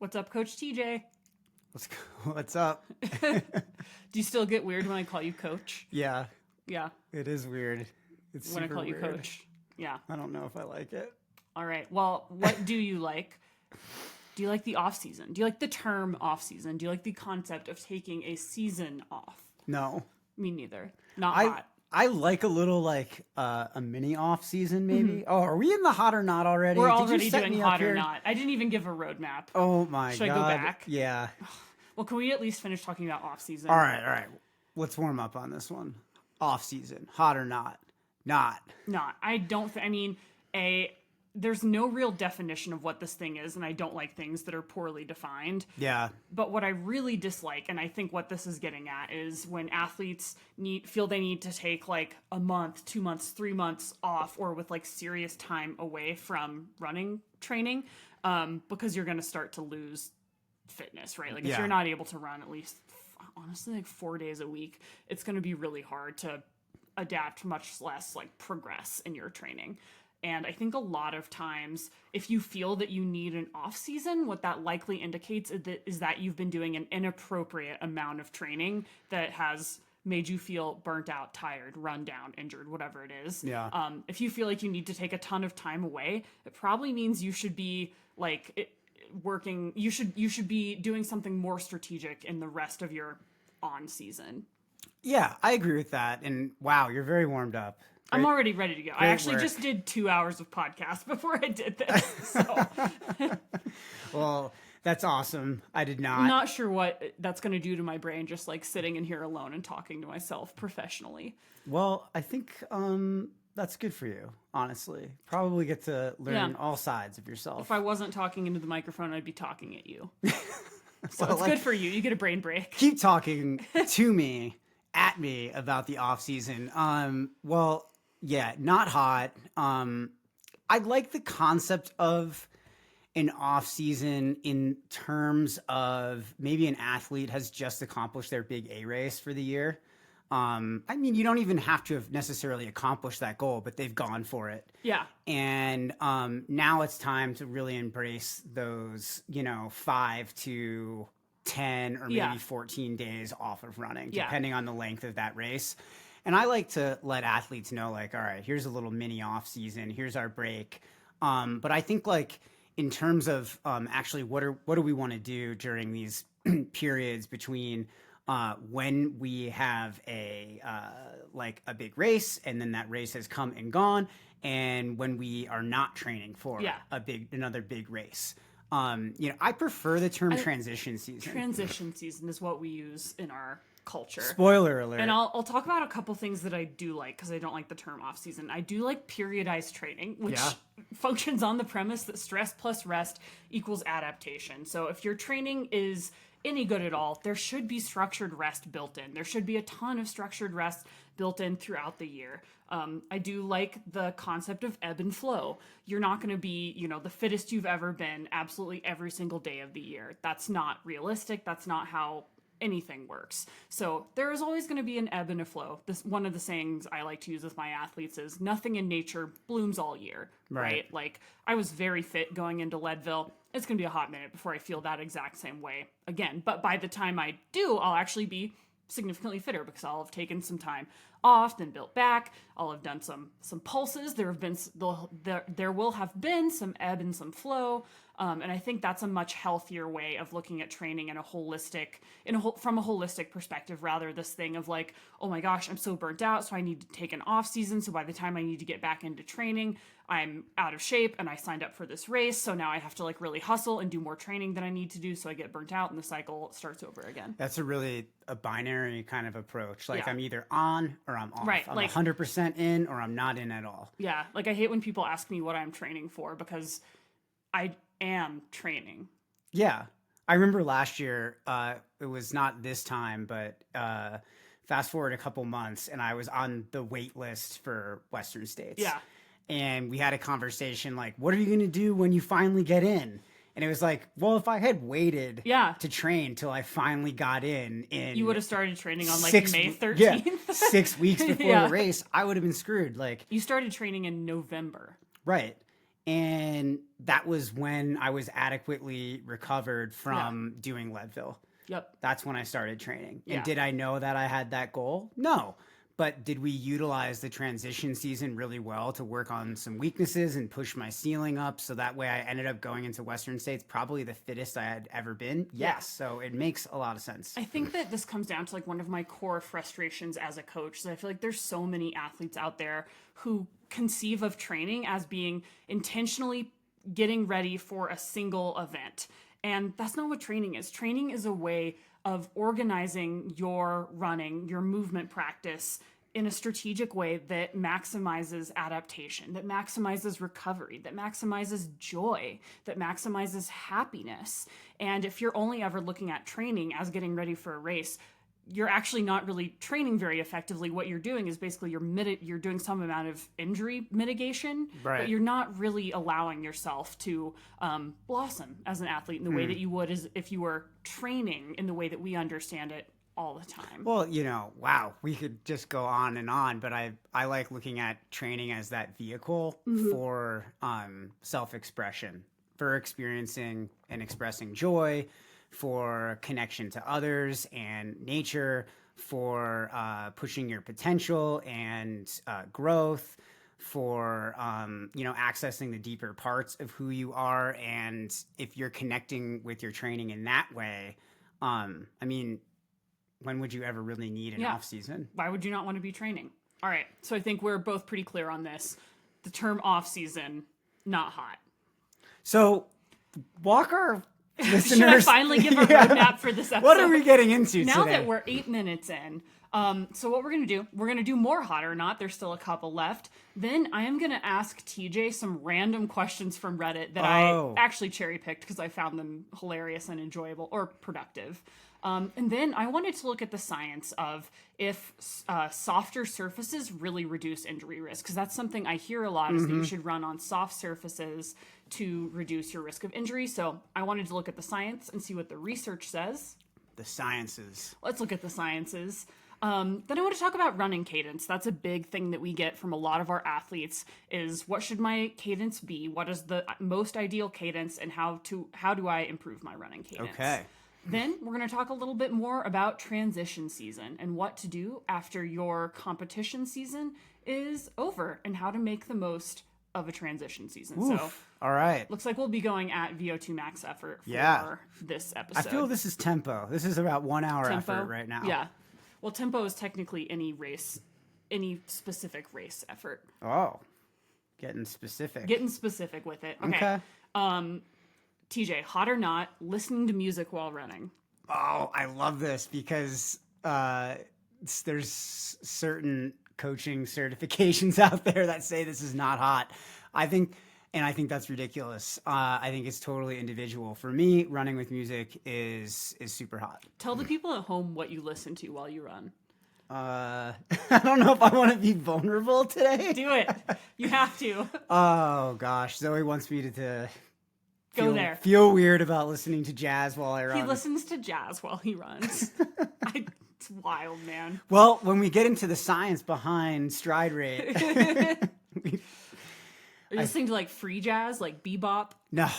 What's up, Coach TJ? What's up? Do you still get weird when I call you Coach? Yeah, Yeah. it is weird. It's When I super call you weird. Coach. Yeah. I don't know if I like it. All right. Well, what do you like? Do you like the off season? Do you like the term off season? Do you like the concept of taking a season off? No. Me neither. Not hot. I like a little a mini off season maybe. Oh, are we in the hot or not already? We're Did you already set doing me hot up or here? not. I didn't even give a roadmap. Oh my Should god. I go back? Yeah. Well, can we at least finish talking about off season? All right. Let's warm up on this one. Off season, hot or not? Not. Not. I don't. I mean, there's no real definition of what this thing is, and I don't like things that are poorly defined. Yeah. But what I really dislike, and I think what this is getting at, is when athletes feel they need to take like a month, 2 months, 3 months off, or with like serious time away from running training, because you're going to start to lose fitness, right? Like if you're not able to run at least, honestly, like 4 days a week, it's going to be really hard to adapt, much less like progress in your training. And I think a lot of times, if you feel that you need an off season, what that likely indicates is that you've been doing an inappropriate amount of training that has made you feel burnt out, tired, run down, injured, whatever it is. Yeah. If you feel like you need to take a ton of time away, it probably means you should be working. You should be doing something more strategic in the rest of your on season. Yeah, I agree with that. And wow, you're very warmed up. I'm already ready to go. I actually work. just did 2 hours of podcast before I did this. So Well, that's awesome. I did not. I'm not sure what that's going to do to my brain, just like sitting in here alone and talking to myself professionally. Well, I think that's good for you, honestly. Probably get to learn all sides of yourself. If I wasn't talking into the microphone, I'd be talking at you. So Well, it's good for you. You get a brain break. Keep talking to me, at me about the off season. Well, yeah, not hot. I like the concept of an off season in terms of maybe an athlete has just accomplished their big A race for the year. I mean, you don't even have to have necessarily accomplished that goal, but they've gone for it. Yeah. And now it's time to really embrace those, 5 to 10 or maybe 14 days off of running, depending on the length of that race. And I like to let athletes know, like, all right, here's a little mini off season. Here's our break. But I think, like, in terms of actually what do we want to do during these periods between when we have a big race and then that race has come and gone, and when we are not training for another big race. I prefer the term transition season. Transition season is what we use in our culture. Spoiler alert. And I'll talk about a couple things that I do like, because I don't like the term off season. I do like periodized training, which functions on the premise that stress plus rest equals adaptation. So if your training is any good at all, there should be structured rest built in. There should be a ton of structured rest built in throughout the year. I do like the concept of ebb and flow. You're not going to be, the fittest you've ever been absolutely every single day of the year. That's not realistic. That's not how anything works. So there is always going to be an ebb and a flow. One of the sayings I like to use with my athletes is nothing in nature blooms all year, right? Like I was very fit going into Leadville. It's going to be a hot minute before I feel that exact same way again. But by the time I do, I'll actually be significantly fitter because I'll have taken some time off, then built back. I'll have done some pulses. There will have been some ebb and some flow. And I think that's a much healthier way of looking at training from a holistic perspective, rather this thing of like, oh my gosh, I'm so burnt out, so I need to take an off season. So by the time I need to get back into training, I'm out of shape and I signed up for this race. So now I have to like really hustle and do more training than I need to do. So I get burnt out and the cycle starts over again. That's a binary kind of approach. Like I'm either on or I'm off. Right. I'm like 100% in or I'm not in at all. Yeah. Like I hate when people ask me what I'm training for, because I am training. Yeah. I remember last year, it was not this time, but fast forward a couple months and I was on the wait list for Western States. Yeah. And we had a conversation like, what are you going to do when you finally get in? And it was like, well, if I had waited to train till I finally got in you would have started training on like May 13th. Yeah, 6 weeks before the race, I would have been screwed. Like you started training in November. Right. And that was when I was adequately recovered from doing Leadville. Yep. That's when I started training. And Yeah. did I know that I had that goal? No. But did we utilize the transition season really well to work on some weaknesses and push my ceiling up so that way I ended up going into Western States probably the fittest I had ever been? Yes. So it makes a lot of sense. I think that this comes down to like one of my core frustrations as a coach. So I feel like there's so many athletes out there who conceive of training as being intentionally getting ready for a single event. And that's not what training is. Training is a way of organizing your running, your movement practice in a strategic way that maximizes adaptation, that maximizes recovery, that maximizes joy, that maximizes happiness. And if you're only ever looking at training as getting ready for a race, you're actually not really training very effectively. What you're doing is basically you're doing some amount of injury mitigation, but you're not really allowing yourself to blossom as an athlete in the way that you would as if you were training in the way that we understand it all the time. Well, wow, we could just go on, but I like looking at training as that vehicle for self-expression, for experiencing and expressing joy, for connection to others and nature, for pushing your potential and growth, for accessing the deeper parts of who you are. And if you're connecting with your training in that way, when would you ever really need an off season? Why would you not want to be training? All right, so I think we're both pretty clear on this. The term off season, not hot. So walk our listeners. Should I finally give a roadmap for this episode? What are we getting into now today? that we're 8 minutes in? So what we're going to do more hot or not. There's still a couple left. Then I am going to ask TJ some random questions from Reddit that I actually cherry picked because I found them hilarious and enjoyable or productive. And then I wanted to look at the science of if softer surfaces really reduce injury risk, because that's something I hear a lot is that you should run on soft surfaces to reduce your risk of injury. So I wanted to look at the science and see what the research says. The sciences. Let's look at the sciences. Then I want to talk about running cadence. That's a big thing that we get from a lot of our athletes is what should my cadence be? What is the most ideal cadence and how do I improve my running cadence? Okay. Then we're going to talk a little bit more about transition season and what to do after your competition season is over and how to make the most of a transition season. Oof. So, all right. Looks like we'll be going at VO2 max effort for this episode. I feel this is tempo. This is about 1 hour tempo effort right now. Yeah. Well, tempo is technically any specific race effort. Oh, getting specific. Getting specific with it. Okay. TJ, hot or not, listening to music while running. Oh, I love this because there's certain coaching certifications out there that say this is not hot. I think that's ridiculous. I think it's totally individual. For me, running with music is super hot. Tell the people at home what you listen to while you run. I don't know if I want to be vulnerable today. Do it. You have to. Oh gosh, Zoe wants me to feel weird about listening to jazz while I run. He listens to jazz while he runs. It's wild, man. Well, when we get into the science behind stride rate, are you listening to like free jazz, like bebop? No.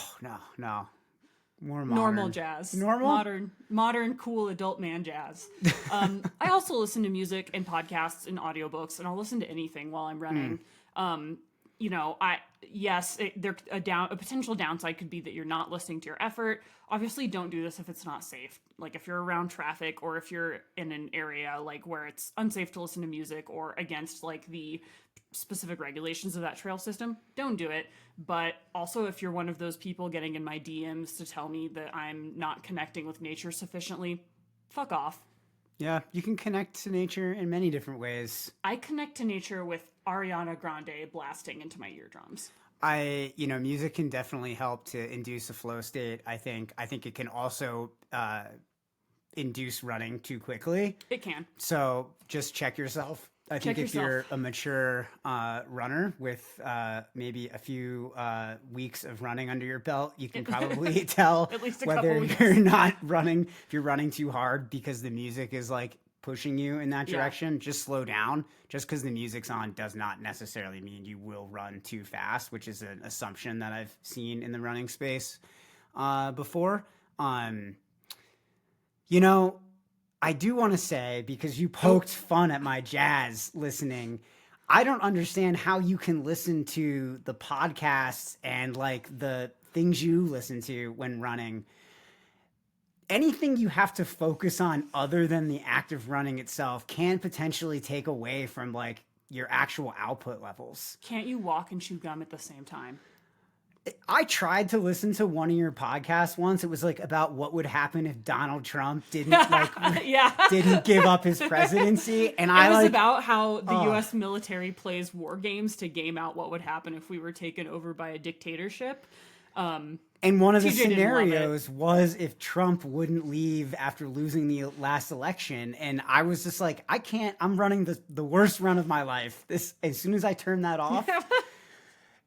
More modern. Normal jazz. Modern, cool adult man jazz. I also listen to music and podcasts and audiobooks, and I'll listen to anything while I'm running. A potential downside could be that you're not listening to your effort. Obviously, don't do this if it's not safe. Like if you're around traffic or if you're in an area like where it's unsafe to listen to music or against like the specific regulations of that trail system, don't do it. But also if you're one of those people getting in my DMs to tell me that I'm not connecting with nature sufficiently, fuck off. Yeah, you can connect to nature in many different ways. I connect to nature with Ariana Grande blasting into my eardrums. Music can definitely help to induce a flow state. I think it can also induce running too quickly. It can. So just check yourself. I think if you're a mature runner with maybe a few weeks of running under your belt, you can probably tell at least whether you're not running, if you're running too hard because the music is like pushing you in that direction, just slow down. Just because the music's on does not necessarily mean you will run too fast, which is an assumption that I've seen in the running space before. You know, I do want to say, because you poked fun at my jazz listening, I don't understand how you can listen to the podcasts and like the things you listen to when running. Anything you have to focus on other than the act of running itself can potentially take away from like your actual output levels. Can't you walk and chew gum at the same time? I tried to listen to one of your podcasts once. It was like about what would happen if Donald Trump didn't didn't give up his presidency. And it was about how the U.S. military plays war games to game out what would happen if we were taken over by a dictatorship. And one of the scenarios was if Trump wouldn't leave after losing the last election. And I was just like, I'm running the worst run of my life. As soon as I turned that off,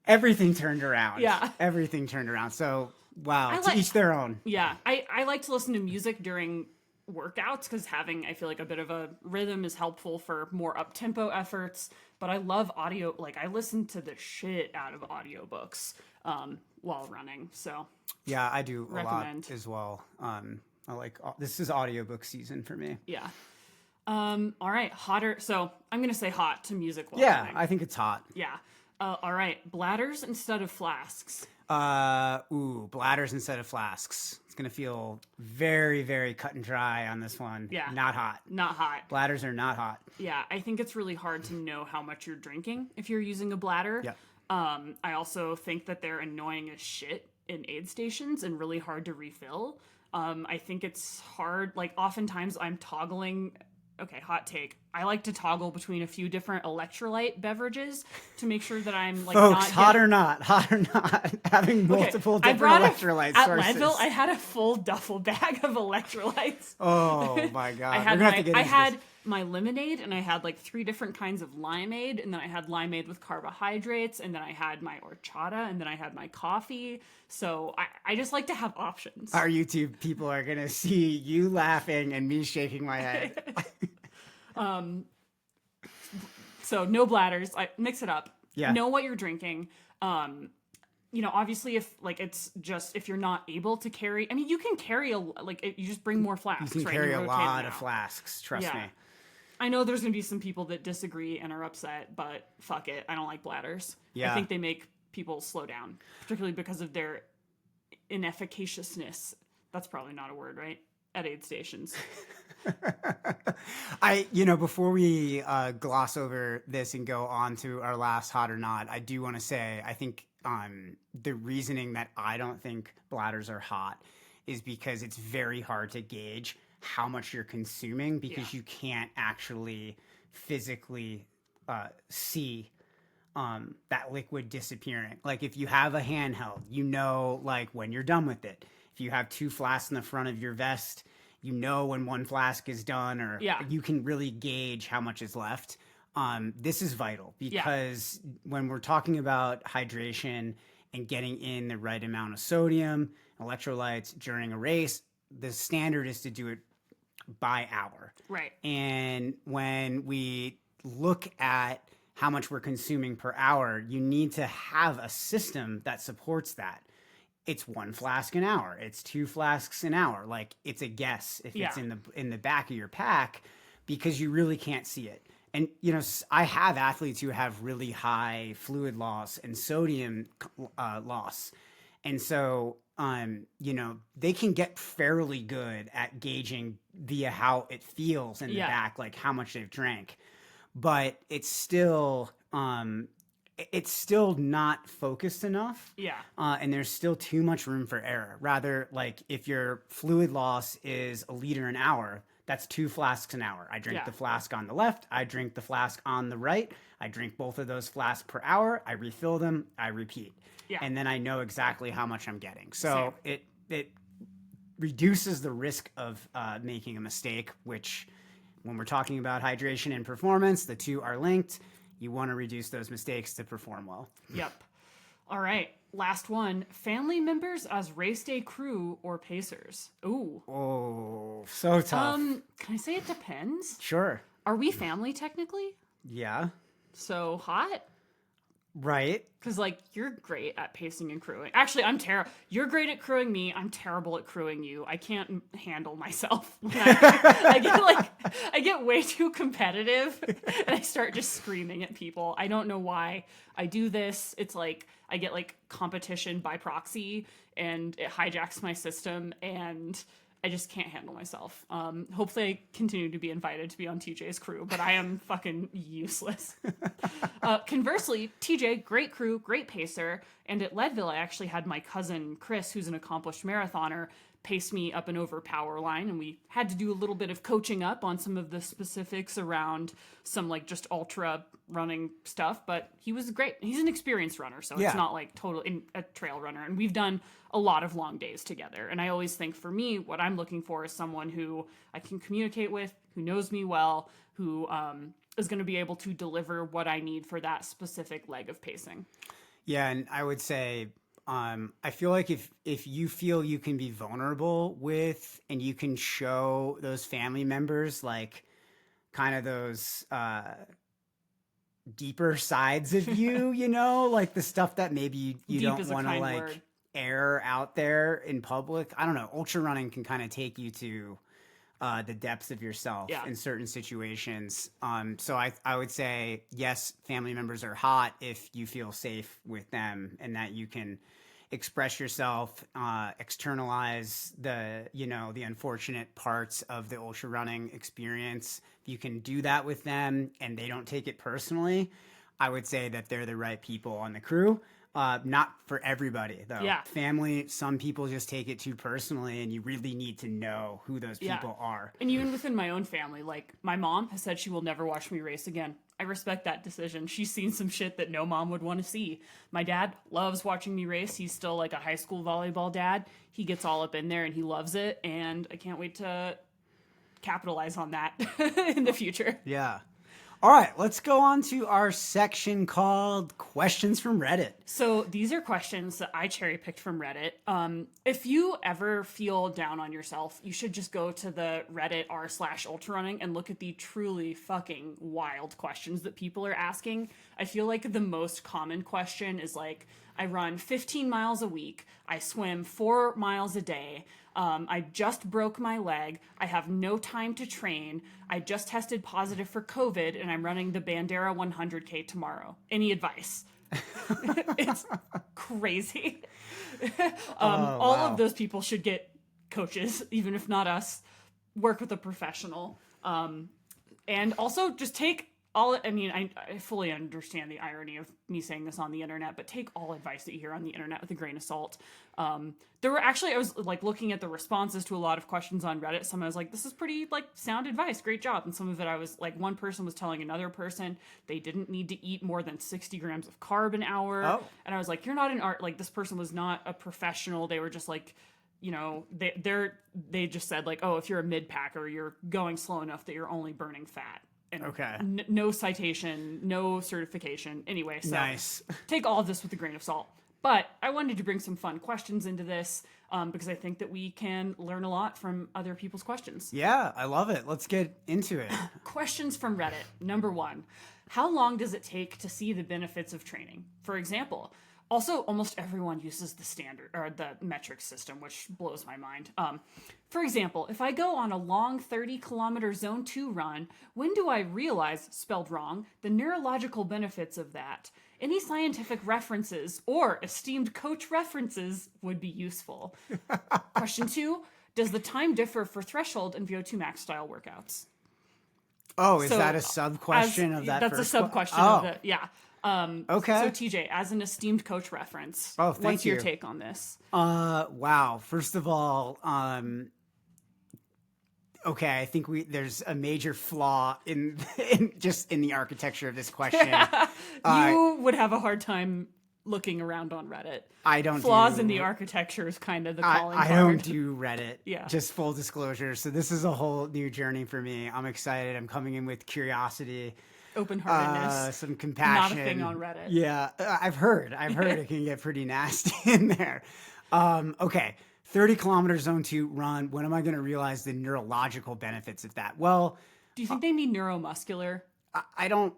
everything turned around. Yeah. Everything turned around. So, wow, to each their own. Yeah. I like to listen to music during workouts because having, I feel like, a bit of a rhythm is helpful for more up-tempo efforts. But I love audio. Like, I listen to the shit out of audiobooks while running. So, yeah, I do a lot as well. I like, this is audiobook season for me. Yeah. All right. Hotter. So, I'm going to say hot to music while running. I think it's hot. Yeah. All right, bladders instead of flasks. Bladders instead of flasks. It's gonna feel very, very cut and dry on this one. Yeah, not hot. Not hot. Bladders are not hot. Yeah, I think it's really hard to know how much you're drinking if you're using a bladder. Yeah. I also think that they're annoying as shit in aid stations and really hard to refill. I think it's hard. Like oftentimes I'm toggling. Okay, hot take. I like to toggle between a few different electrolyte beverages to make sure that I'm like Folks, hot or not, having multiple different electrolyte at sources. Leadville, I had a full duffel bag of electrolytes. Oh my god! I had my lemonade, and I had like 3 different kinds of limeade, and then I had limeade with carbohydrates, and then I had my horchata, and then I had my coffee. So I just like to have options. Our YouTube people are gonna see you laughing and me shaking my head. So no bladders. I mix it up. Yeah. Know what you're drinking. You know, obviously if you're not able to carry, I mean, you can carry you just bring more flasks. You can carry a lot of flasks. Trust me. I know there's going to be some people that disagree and are upset, but fuck it. I don't like bladders. Yeah. I think they make people slow down, particularly because of their inefficaciousness. That's probably not a word, right? At aid stations. Before we gloss over this and go on to our last hot or not, I do want to say, I think the reasoning that I don't think bladders are hot is because it's very hard to gauge how much you're consuming because you can't actually physically see that liquid disappearing. Like if you have a handheld, like when you're done with it. If you have 2 flasks in the front of your vest, when one flask is done, or you can really gauge how much is left. This is vital because when we're talking about hydration and getting in the right amount of sodium, electrolytes during a race, the standard is to do it by hour. Right. And when we look at how much we're consuming per hour, you need to have a system that supports that. It's 1 flask an hour. It's 2 flasks an hour. Like it's a guess if it's in the back of your pack because you really can't see it. And, I have athletes who have really high fluid loss and sodium loss. And so, they can get fairly good at gauging via how it feels in the back, like how much they've drank. But it's still not focused enough. Yeah. And there's still too much room for error. Rather, like if your fluid loss is 1 liter an hour, that's 2 flasks an hour. I drink the flask on the left. I drink the flask on the right. I drink both of those flasks per hour. I refill them. I repeat. Yeah. And then I know exactly how much I'm getting. So it reduces the risk of making a mistake, which when we're talking about hydration and performance, the two are linked. You want to reduce those mistakes to perform well. Yep. All right. last one, family members as race day crew or pacers. Ooh. Oh, so tough. Can I say it depends? Sure. Are we family technically? Yeah. So hot? Right. Because, like, you're great at pacing and crewing. Actually, I'm terrible. You're great at crewing me. I'm terrible at crewing you. I can't handle myself. I get way too competitive, and I start just screaming at people. I don't know why I do this. It's like I get, like, competition by proxy, and it hijacks my system, and I just can't handle myself. Hopefully I continue to be invited to be on TJ's crew, but I am fucking useless. Conversely, TJ, great crew, great pacer. And at Leadville, I actually had my cousin Chris, who's an accomplished marathoner, pace me up and over power line. And we had to do a little bit of coaching up on some of the specifics around some like just ultra running stuff. But he was great. He's an experienced runner, so it's not like a trail runner. And we've done a lot of long days together. And I always think for me, what I'm looking for is someone who I can communicate with, who knows me well, who is going to be able to deliver what I need for that specific leg of pacing. Yeah, and I would say, I feel like if you feel you can be vulnerable with and you can show those family members like kind of those deeper sides of you, you know, like the stuff that maybe you don't want to like word. Air out there in public. I don't know. Ultra running can kind of take you to the depths of yourself in certain situations. So I would say, yes, family members are hot if you feel safe with them and that you can express yourself, externalize the unfortunate parts of the ultra running experience. If you can do that with them and they don't take it personally, I would say that they're the right people on the crew. Not for everybody, though. Yeah. Family, some people just take it too personally, and you really need to know who those people are. And even within my own family, like, my mom has said she will never watch me race again. I respect that decision. She's seen some shit that no mom would want to see. My dad loves watching me race. He's still, like, a high school volleyball dad. He gets all up in there, and he loves it, and I can't wait to capitalize on that in the future. Yeah. All right, let's go on to our section called Questions from Reddit. So these are questions that I cherry picked from Reddit. If you ever feel down on yourself, you should just go to the Reddit r/ultrarunning and look at the truly fucking wild questions that people are asking. I feel like the most common question is like, I run 15 miles a week. I swim 4 miles a day. I just broke my leg. I have no time to train. I just tested positive for COVID, and I'm running the Bandera 100K tomorrow. Any advice? It's crazy. All of those people should get coaches, even if not us. Work with a professional. And also just take I fully understand the irony of me saying this on the internet, but take all advice that you hear on the internet with a grain of salt. I was like looking at the responses to a lot of questions on Reddit. Some I was like, this is pretty like sound advice. Great job. And some of it I was like, one person was telling another person they didn't need to eat more than 60 grams of carb an hour. Oh. And I was like, you're not an art. Like this person was not a professional. They were just like, you know, they just said like, oh, if you're a mid packer, you're going slow enough that you're only burning fat. And okay. No citation, no certification. Anyway, so nice. Take all of this with a grain of salt. But I wanted to bring some fun questions into this because I think that we can learn a lot from other people's questions. Yeah, I love it. Let's get into it. Questions from Reddit. Number 1, how long does it take to see the benefits of training? For example, also, almost everyone uses the standard or the metric system, which blows my mind. For example, if I go on a long 30-kilometer Zone 2 run, when do I realize, spelled wrong, the neurological benefits of that? Any scientific references or esteemed coach references would be useful. Question 2, does the time differ for threshold and VO2 max style workouts? Oh, is that a sub-question of that? That's a sub-question of it, yeah. Okay. So TJ, as an esteemed coach reference, what's your take on this? Wow. First of all, okay, I think there's a major flaw in the architecture of this question. You would have a hard time looking around on Reddit. I don't. Flaws in the architecture is kind of the calling card. I don't do Reddit. Yeah. Just full disclosure. So this is a whole new journey for me. I'm excited. I'm coming in with curiosity. Open-heartedness. Some compassion. Not a thing on Reddit. Yeah, I've heard it can get pretty nasty in there. Okay, 30 kilometer zone 2 run. When am I going to realize the neurological benefits of that? Well, do you think they mean neuromuscular? I don't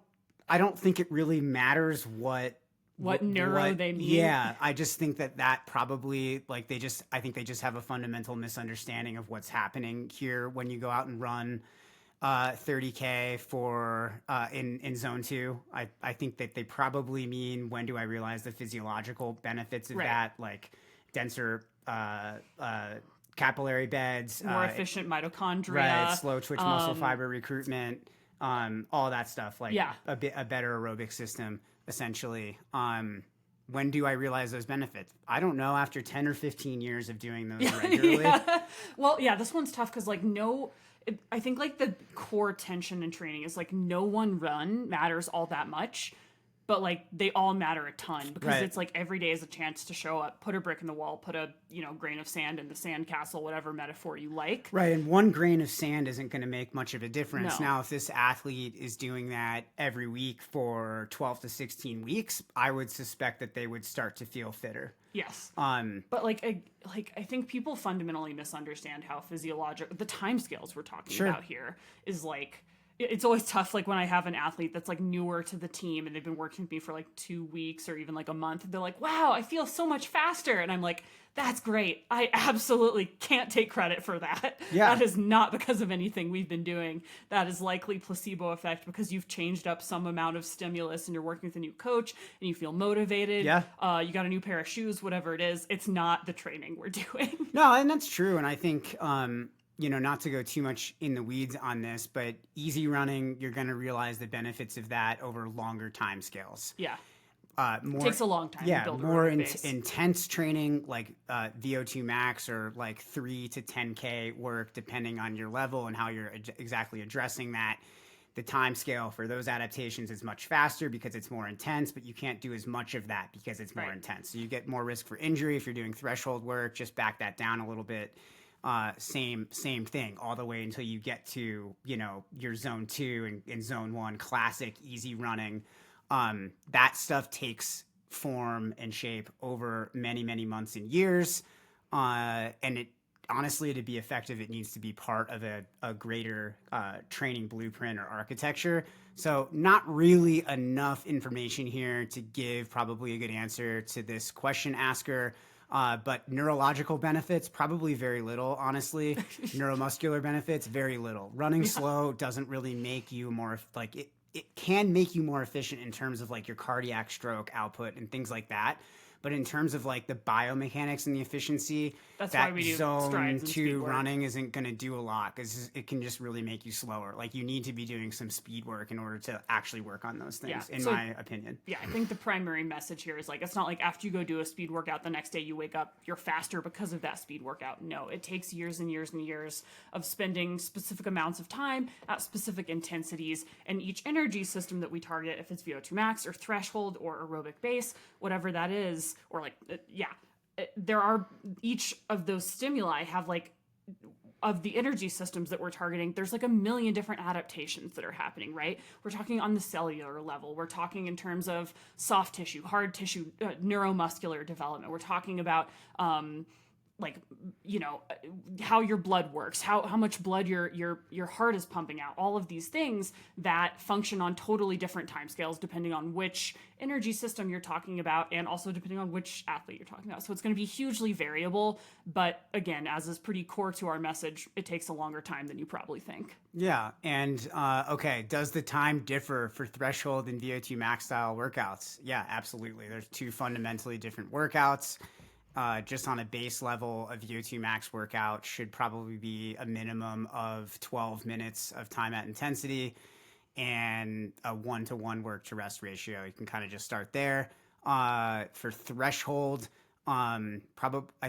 think it really matters what they mean. Yeah, I just think that probably like I think they just have a fundamental misunderstanding of what's happening here when you go out and run 30K for in zone 2. I think that they probably mean, when do I realize the physiological benefits of that, like denser capillary beds, more efficient mitochondria, right, slow twitch muscle fiber recruitment, all that stuff, like a better aerobic system, essentially. When do I realize those benefits? I don't know, after 10 or 15 years of doing those regularly. Well, yeah, this one's tough because I think like the core tension in training is like no one run matters all that much, but like they all matter a ton because it's like every day is a chance to show up, put a brick in the wall, put a grain of sand in the sand castle, whatever metaphor you like. Right, and one grain of sand isn't going to make much of a difference. No. Now, if this athlete is doing that every week for 12 to 16 weeks, I would suspect that they would start to feel fitter. Yes. But I think people fundamentally misunderstand how the time scales we're talking about here is like. It's always tough, like when I have an athlete that's like newer to the team and they've been working with me for like 2 weeks or even like a month. They're like, wow, I feel so much faster. And I'm like, that's great. I absolutely can't take credit for that. Yeah. That is not because of anything we've been doing. That is likely placebo effect because you've changed up some amount of stimulus and you're working with a new coach and you feel motivated. Yeah. You got a new pair of shoes, whatever it is. It's not the training we're doing. No, and that's true. And I think, not to go too much in the weeds on this, but easy running, you're going to realize the benefits of that over longer time scales. Yeah. It takes a long time to build more intense training like VO2 max or like 3 to 10K work, depending on your level and how you're exactly addressing that. The time scale for those adaptations is much faster because it's more intense, but you can't do as much of that because it's more intense. So you get more risk for injury if you're doing threshold work. Just back that down a little bit. Same thing all the way until you get to, your zone 2 and zone 1 classic easy running. That stuff takes form and shape over many, many months and years. And it honestly, to be effective, it needs to be part of a greater training blueprint or architecture. So not really enough information here to give probably a good answer to this question asker. But neurological benefits, probably very little, honestly. Neuromuscular benefits, very little. Running slow doesn't really make you more, like, it can make you more efficient in terms of, like, your cardiac stroke output and things like that. But in terms of like the biomechanics and the efficiency, that's why we do zone 2 running isn't going to do a lot because it can just really make you slower. Like you need to be doing some speed work in order to actually work on those things, in my opinion. Yeah, I think the primary message here is like, it's not like after you go do a speed workout, the next day you wake up, you're faster because of that speed workout. No, it takes years and years and years of spending specific amounts of time at specific intensities, and each energy system that we target, if it's VO2 max or threshold or aerobic base, whatever that is, or like, there are, each of those stimuli have like, of the energy systems that we're targeting, there's like a million different adaptations that are happening, right? We're talking on the cellular level. We're talking in terms of soft tissue, hard tissue, neuromuscular development. We're talking about, how your blood works, how much blood your heart is pumping out, all of these things that function on totally different timescales depending on which energy system you're talking about and also depending on which athlete you're talking about. So it's going to be hugely variable, but again, as is pretty core to our message, it takes a longer time than you probably think. Yeah, and does the time differ for threshold and VO2 max style workouts? Yeah, absolutely. There's two fundamentally different workouts. Just on a base level, a VO2 max workout should probably be a minimum of 12 minutes of time at intensity and a 1-to-1 work to rest ratio. You can kind of just start there. For threshold, I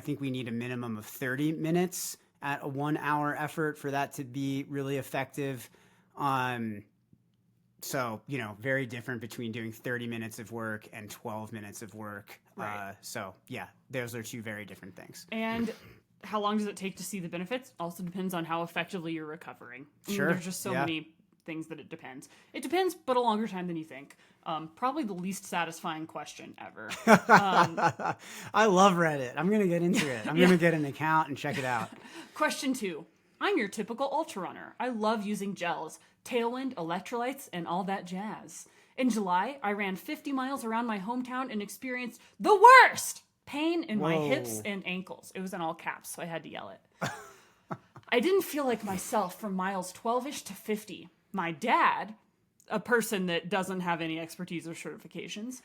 think we need a minimum of 30 minutes at a 1 hour effort for that to be really effective. So, very different between doing 30 minutes of work and 12 minutes of work. Right. Those are two very different things. And how long does it take to see the benefits? Also depends on how effectively you're recovering. Sure. There's just so many things that it depends. It depends, but a longer time than you think. Probably the least satisfying question ever. I love Reddit. I'm going to get into it. I'm going to get an account and check it out. Question 2. I'm your typical ultra runner. I love using gels, tailwind, electrolytes, and all that jazz. In July, I ran 50 miles around my hometown and experienced the worst pain in my hips and ankles. It was in all caps, so I had to yell it. I didn't feel like myself from miles 12-ish to 50. My dad, a person that doesn't have any expertise or certifications,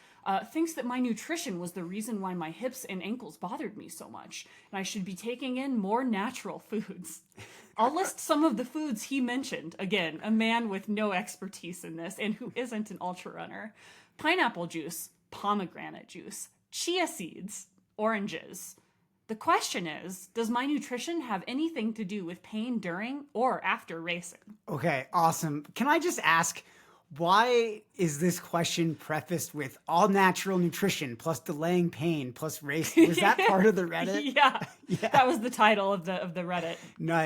thinks that my nutrition was the reason why my hips and ankles bothered me so much, and I should be taking in more natural foods. I'll list some of the foods he mentioned. Again, a man with no expertise in this and who isn't an ultra runner. Pineapple juice, pomegranate juice, chia seeds, oranges. The question is, does my nutrition have anything to do with pain during or after racing? Okay, awesome. Can I just ask, why is this question prefaced with all natural nutrition plus delaying pain plus racing? Was that part of the Reddit? Yeah. That was the title of the Reddit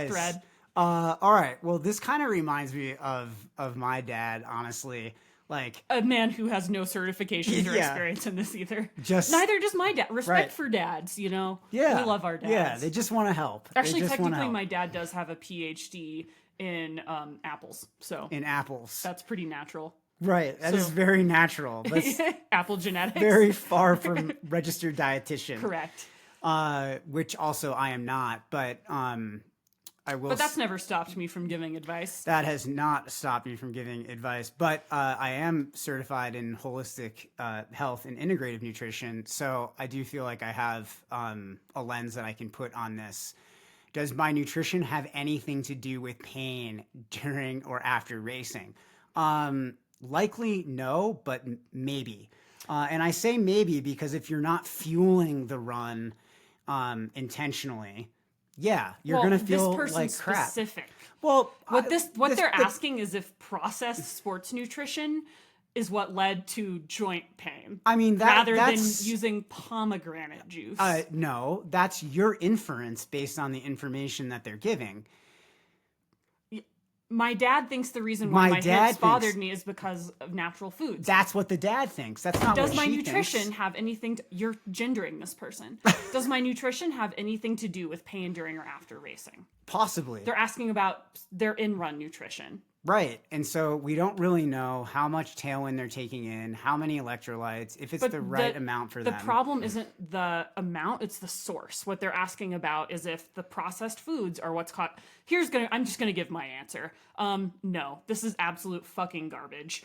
thread. All right. Well, this kind of reminds me of my dad, honestly. Like a man who has no certifications or experience in this either. Neither does my dad. Respect for dads, you know? Yeah. We love our dads. Yeah, they just want to help. Actually, technically, my dad does have a PhD in apples. So in apples. That's pretty natural. Right. That is very natural. That's apple genetics. Very far from registered dietitian. Correct. Which also I am not, but I will. But that's never stopped me from giving advice. That has not stopped me from giving advice. But I am certified in holistic health and integrative nutrition, so I do feel like I have a lens that I can put on this. Does my nutrition have anything to do with pain during or after racing? Likely no, but maybe. And I say maybe because if you're not fueling the run intentionally, you're going to feel like crap. Specific. Well, what they're asking is if processed sports nutrition is what led to joint pain. I mean, rather than using pomegranate juice. No, that's your inference based on the information that they're giving. My dad thinks the reason why my hips bothered me is because of natural foods. That's what the dad thinks. That's not what she thinks. Does my nutrition have anything to... You're gendering this person. Does my nutrition have anything to do with pain during or after racing? Possibly. They're asking about their in-run nutrition. Right. And so we don't really know how much tailwind they're taking in, how many electrolytes, if it's the right amount for them. The problem isn't the amount, it's the source. What they're asking about is if the processed foods are what's caught. I'm just going to give my answer. No, this is absolute fucking garbage.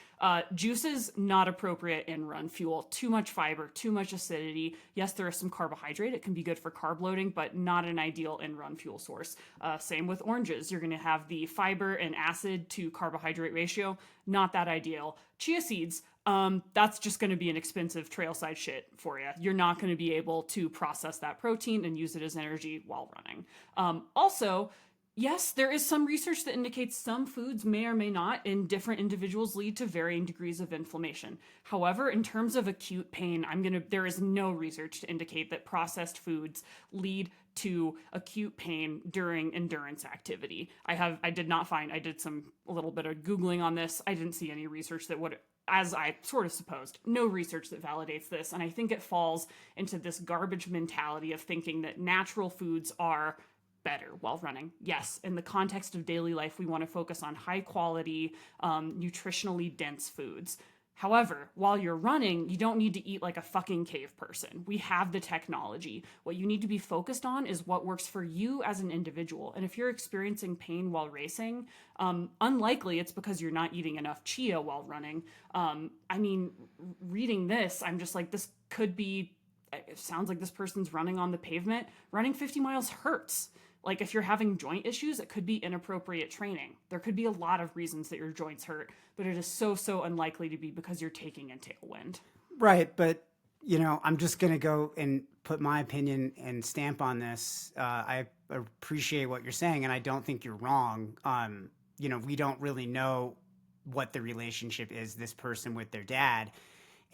Juices, not appropriate in run fuel. Too much fiber, too much acidity. Yes, there is some carbohydrate. It can be good for carb loading, but not an ideal in run fuel source. Same with oranges. You're going to have the fiber and acid to carbohydrate ratio. Not that ideal. Chia seeds, that's just going to be an expensive trailside shit for you. You're not going to be able to process that protein and use it as energy while running. Also, yes, there is some research that indicates some foods may or may not in different individuals lead to varying degrees of inflammation. However, in terms of acute pain, there is no research to indicate that processed foods lead to acute pain during endurance activity. I did a little bit of Googling on this. I didn't see any research that would, as I sort of supposed, no research that validates this. And I think it falls into this garbage mentality of thinking that natural foods are better while running. Yes, in the context of daily life, we want to focus on high quality, nutritionally dense foods. However, while you're running, you don't need to eat like a fucking cave person. We have the technology. What you need to be focused on is what works for you as an individual. And if you're experiencing pain while racing, unlikely it's because you're not eating enough chia while running. Reading this, I'm just like, this could be, it sounds like this person's running on the pavement. Running 50 miles hurts. Like if you're having joint issues, it could be inappropriate training. There could be a lot of reasons that your joints hurt, but it is so unlikely to be because you're taking in tailwind. Right, but I'm just going to go and put my opinion and stamp on this. I appreciate what you're saying, and I don't think you're wrong. We don't really know what the relationship is, this person with their dad.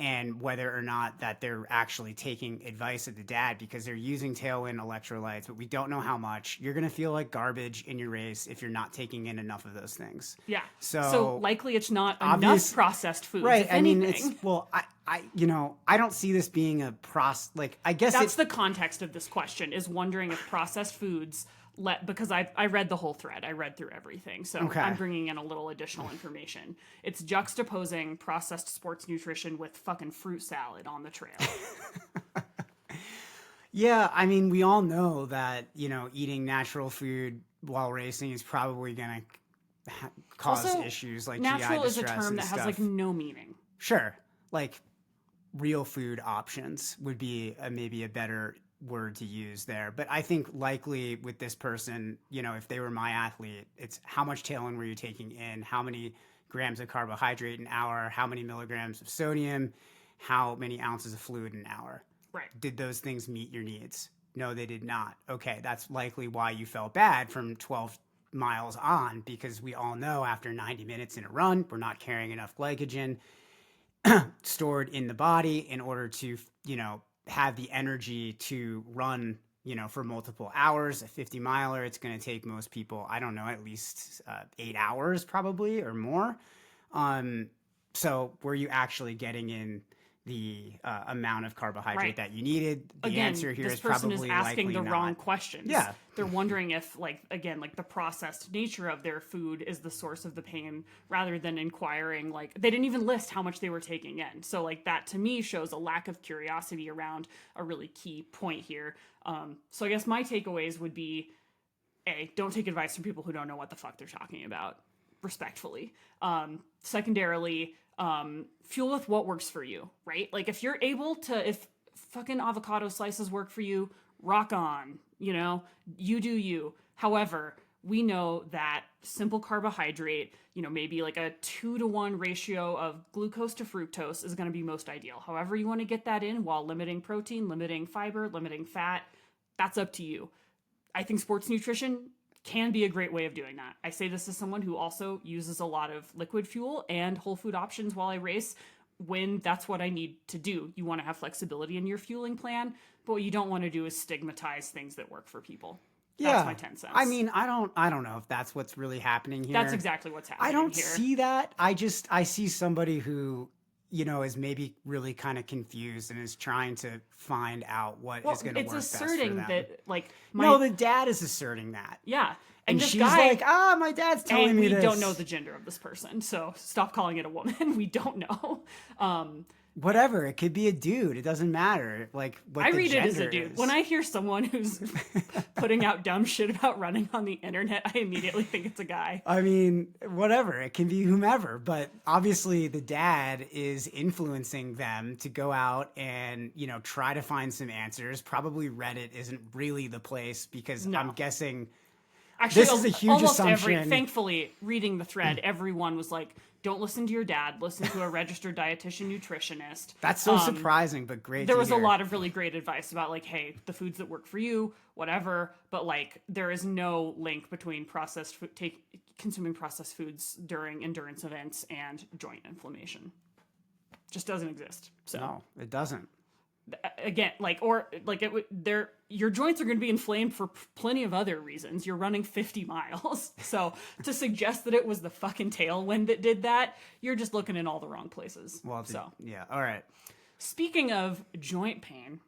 and whether or not that they're actually taking advice of the dad, because they're using Tailwind electrolytes, but we don't know how much. You're going to feel like garbage in your race if you're not taking in enough of those things. Yeah. So likely it's not enough processed foods. Right. I mean, I don't see this being a I guess that's the context of this question, is wondering if processed foods because I read the whole thread. I read through everything. So I'm bringing in a little additional information. It's juxtaposing processed sports nutrition with fucking fruit salad on the trail. Yeah, I mean, we all know that, eating natural food while racing is probably going to cause also, issues like GI distress. Natural is a term that has no meaning. Sure. Like real food options would be maybe a better word to use there. But I think likely with this person, if they were my athlete, it's how much Tailwind were you taking in, how many grams of carbohydrate an hour, how many milligrams of sodium, how many ounces of fluid an hour. Right. Did those things meet your needs? No, they did not. Okay, that's likely why you felt bad from 12 miles on, because we all know after 90 minutes in a run, we're not carrying enough glycogen stored in the body in order to, have the energy to run, for multiple hours. A 50 miler, it's going to take most people, I don't know, at least 8 hours probably or more. So were you actually getting in the amount of carbohydrate that you needed? The answer here is probably this person is asking the wrong questions. Yeah. They're wondering if, the processed nature of their food is the source of the pain, rather than inquiring, they didn't even list how much they were taking in. So, that to me shows a lack of curiosity around a really key point here. So I guess my takeaways would be, A, don't take advice from people who don't know what the fuck they're talking about, respectfully. Secondarily, fuel with what works for you, right? If you're able to, if fucking avocado slices work for you, rock on, you do you. However, we know that simple carbohydrate, maybe a 2-to-1 ratio of glucose to fructose is going to be most ideal. However you want to get that in while limiting protein, limiting fiber, limiting fat, that's up to you. I think sports nutrition can be a great way of doing that. I say this as someone who also uses a lot of liquid fuel and whole food options while I race, when that's what I need to do. You want to have flexibility in your fueling plan, but what you don't want to do is stigmatize things that work for people. That's my 10 cents. I mean, I don't know if that's what's really happening here. That's exactly what's happening here. I don't see that. I see somebody who, is maybe really kind of confused and is trying to find out what is going to work best for them. It's asserting that, no, the dad is asserting that. Yeah. And she's like, my dad's telling me this. We don't know the gender of this person, so stop calling it a woman. We don't know. Whatever. It could be a dude. It doesn't matter. What I read it as a dude. When I hear someone who's putting out dumb shit about running on the internet, I immediately think it's a guy. I mean, whatever. It can be whomever. But obviously the dad is influencing them to go out and, try to find some answers. Probably Reddit isn't really the place, because I'm guessing... Actually, this is a huge assumption. Thankfully, reading the thread, everyone was like, don't listen to your dad. Listen to a registered dietitian nutritionist. That's so surprising, but great There was a lot of really great advice about, hey, the foods that work for you, whatever. But, there is no link between consuming processed foods during endurance events and joint inflammation. Just doesn't exist. So no, it doesn't. Again, your joints are going to be inflamed for plenty of other reasons. You're running 50 miles. So to suggest that it was the fucking tailwind that did that, you're just looking in all the wrong places. Well, yeah. All right. Speaking of joint pain,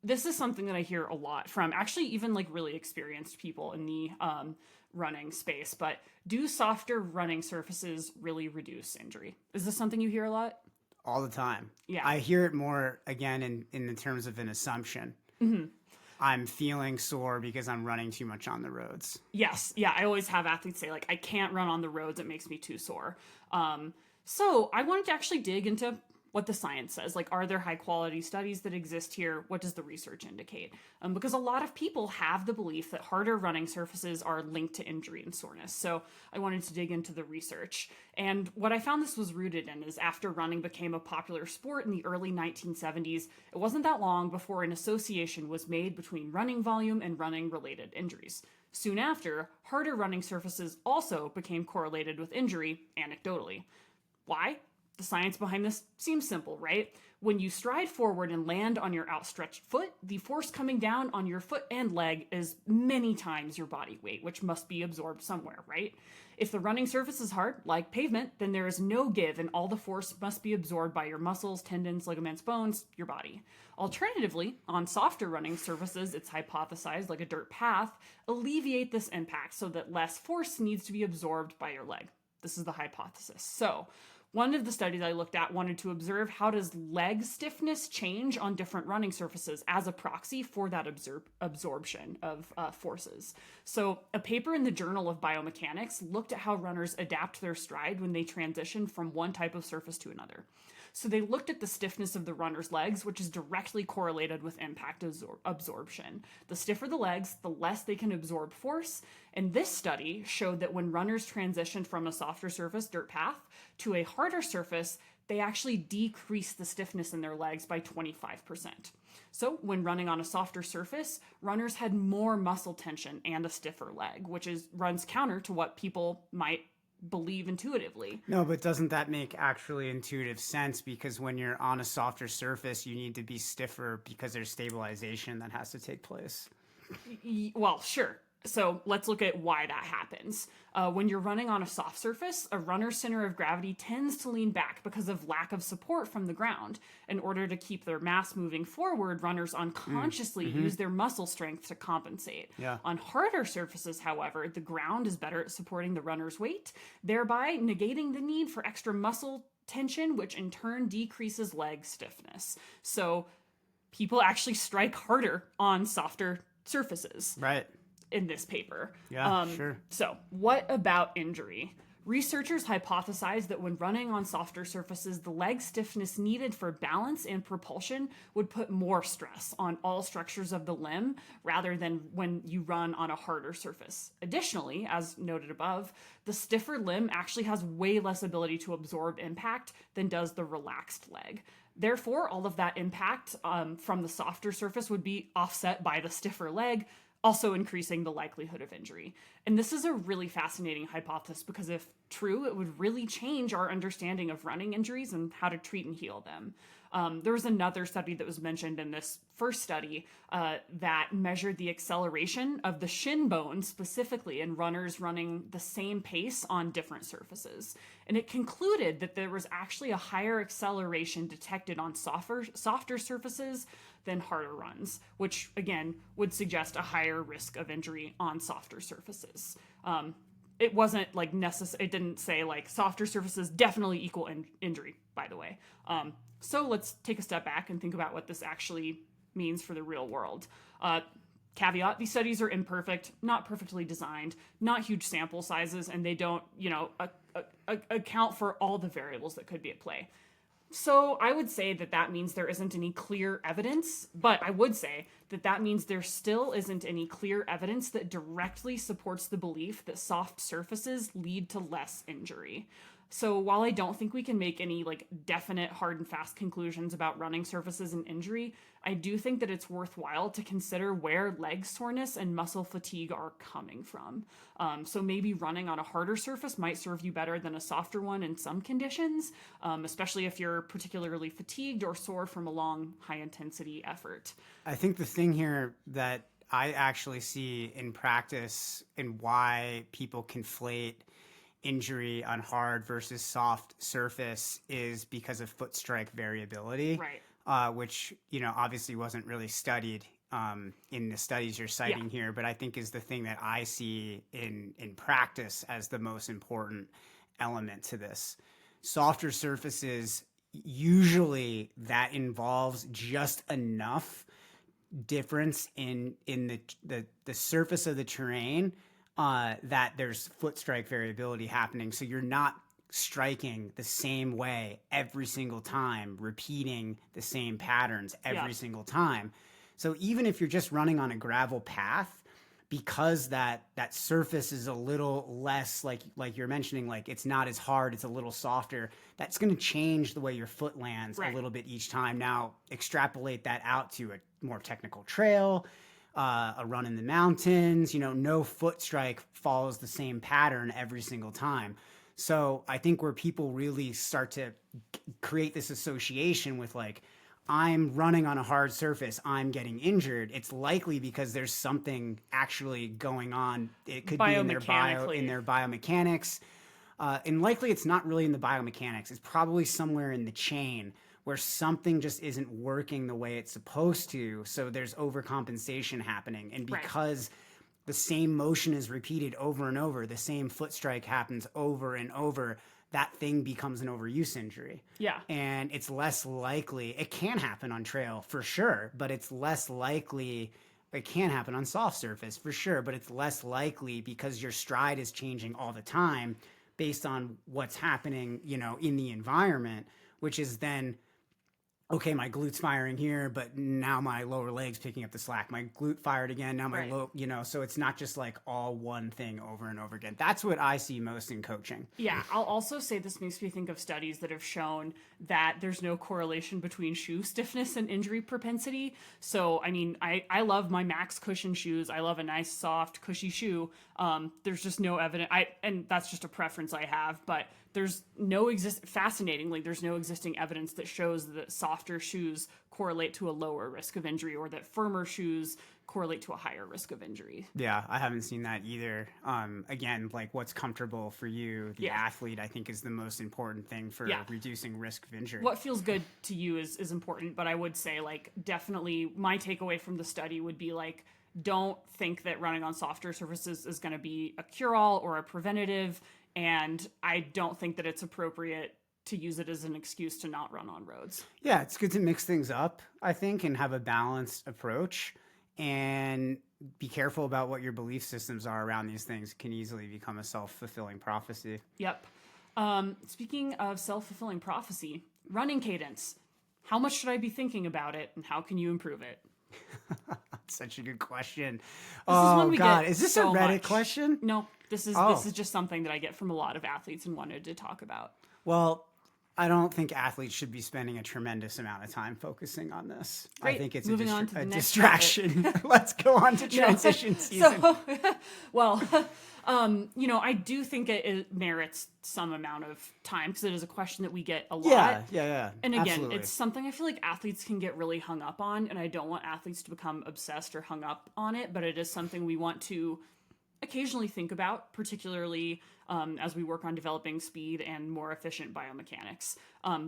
this is something that I hear a lot from actually even really experienced people in the running space. But do softer running surfaces really reduce injury? Is this something you hear a lot? All the time. Yeah. I hear it more, again, in the terms of an assumption. Mm-hmm. I'm feeling sore because I'm running too much on the roads. Yes. Yeah. I always have athletes say, I can't run on the roads. It makes me too sore. So I wanted to actually dig into what the science says. Are there high quality studies that exist here? What does the research indicate? Because a lot of people have the belief that harder running surfaces are linked to injury and soreness. So I wanted to dig into the research. And what I found this was rooted in is after running became a popular sport in the early 1970s, it wasn't that long before an association was made between running volume and running related injuries. Soon after, harder running surfaces also became correlated with injury, anecdotally. Why? The science behind this seems simple, right? When you stride forward and land on your outstretched foot, the force coming down on your foot and leg is many times your body weight, which must be absorbed somewhere, right? If the running surface is hard, like pavement, then there is no give and all the force must be absorbed by your muscles, tendons, ligaments, bones, your body. Alternatively, on softer running surfaces, it's hypothesized, like a dirt path, alleviate this impact so that less force needs to be absorbed by your leg. This is the hypothesis. So, one of the studies I looked at wanted to observe how does leg stiffness change on different running surfaces as a proxy for that absorption of forces. So a paper in the Journal of Biomechanics looked at how runners adapt their stride when they transition from one type of surface to another. So they looked at the stiffness of the runner's legs, which is directly correlated with impact absorption. The stiffer the legs, the less they can absorb force. And this study showed that when runners transitioned from a softer surface, dirt path, to a harder surface, they actually decreased the stiffness in their legs by 25%. So when running on a softer surface, runners had more muscle tension and a stiffer leg, which runs counter to what people might believe intuitively. No, but doesn't that make actually intuitive sense? Because when you're on a softer surface, you need to be stiffer because there's stabilization that has to take place. Well, sure. So let's look at why that happens. When you're running on a soft surface, a runner's center of gravity tends to lean back because of lack of support from the ground. In order to keep their mass moving forward, runners unconsciously use their muscle strength to compensate. Yeah. On harder surfaces, however, the ground is better at supporting the runner's weight, thereby negating the need for extra muscle tension, which in turn decreases leg stiffness. So people actually strike harder on softer surfaces. Right. In this paper. Yeah, sure. So, what about injury? Researchers hypothesized that when running on softer surfaces, the leg stiffness needed for balance and propulsion would put more stress on all structures of the limb rather than when you run on a harder surface. Additionally, as noted above, the stiffer limb actually has way less ability to absorb impact than does the relaxed leg. Therefore, all of that impact from the softer surface would be offset by the stiffer leg, also increasing the likelihood of injury. And this is a really fascinating hypothesis because if true, it would really change our understanding of running injuries and how to treat and heal them. There was another study that was mentioned in this first study that measured the acceleration of the shin bone specifically in runners running the same pace on different surfaces. And it concluded that there was actually a higher acceleration detected on softer surfaces than harder runs, which again would suggest a higher risk of injury on softer surfaces. It wasn't like necessary. It didn't say like softer surfaces definitely equal injury, by the way. So let's take a step back and think about what this actually means for the real world. Caveat, these studies are imperfect, not perfectly designed, not huge sample sizes, and they don't, account for all the variables that could be at play. So I would say that means there isn't any clear evidence, but I would say that means there still isn't any clear evidence that directly supports the belief that soft surfaces lead to less injury. So while I don't think we can make any like definite hard and fast conclusions about running surfaces and injury, I do think that it's worthwhile to consider where leg soreness and muscle fatigue are coming from. So maybe running on a harder surface might serve you better than a softer one in some conditions, especially if you're particularly fatigued or sore from a long, high-intensity effort. I think the thing here that I actually see in practice and why people conflate injury on hard versus soft surface is because of foot strike variability, right? Which obviously wasn't really studied in the studies you're citing here, but I think is the thing that I see in practice as the most important element to this. Softer surfaces, usually that involves just enough difference in the surface of the terrain that there's foot strike variability happening. So you're not striking the same way every single time, repeating the same patterns every single time. So even if you're just running on a gravel path, because that surface is a little less like you're mentioning, like it's not as hard, it's a little softer, that's going to change the way your foot lands a little bit each time. Now extrapolate that out to a more technical trail, a run in the mountains, no foot strike follows the same pattern every single time. So I think where people really start to create this association with like, I'm running on a hard surface, I'm getting injured, it's likely because there's something actually going on. It could be in their biomechanics. And likely it's not really in the biomechanics. It's probably somewhere in the chain where something just isn't working the way it's supposed to. So there's overcompensation happening. And because the same motion is repeated over and over, the same foot strike happens over and over, that thing becomes an overuse injury. Yeah. And it's less likely, it can happen on trail for sure, but it's less likely, it can happen on soft surface for sure, but it's less likely because your stride is changing all the time based on what's happening, you know, in the environment, which is then, okay, my glute's firing here, but now my lower leg's picking up the slack. My glute fired again, now my low, you know, so it's not just like all one thing over and over again. That's what I see most in coaching. Yeah, I'll also say this makes me think of studies that have shown that there's no correlation between shoe stiffness and injury propensity. So, I mean, I love my Max cushion shoes. I love a nice, soft, cushy shoe. There's just no evidence, and that's just a preference I have, but there's fascinatingly, there's no existing evidence that shows that softer shoes correlate to a lower risk of injury or that firmer shoes correlate to a higher risk of injury. Yeah, I haven't seen that either. Again, like what's comfortable for you, the athlete, I think is the most important thing for reducing risk of injury. What feels good to you is important, but I would say like definitely my takeaway from the study would be like, don't think that running on softer surfaces is going to be a cure-all or a preventative. And I don't think that it's appropriate to use it as an excuse to not run on roads. Yeah, it's good to mix things up, I think, and have a balanced approach and be careful about what your belief systems are around these things. It can easily become a self-fulfilling prophecy. Yep. Speaking of self-fulfilling prophecy, running cadence. How much should I be thinking about it and how can you improve it? Such a good question. Is this so a Reddit much. question? No, this is just something that I get from a lot of athletes and wanted to talk about. Well, I don't think athletes should be spending a tremendous amount of time focusing on this. Great. I think it's a distraction. Let's go on to transition season. So, well, I do think it merits some amount of time because it is a question that we get a lot. Yeah. And again, absolutely. It's something I feel like athletes can get really hung up on, and I don't want athletes to become obsessed or hung up on it, but it is something we want to occasionally think about, particularly as we work on developing speed and more efficient biomechanics.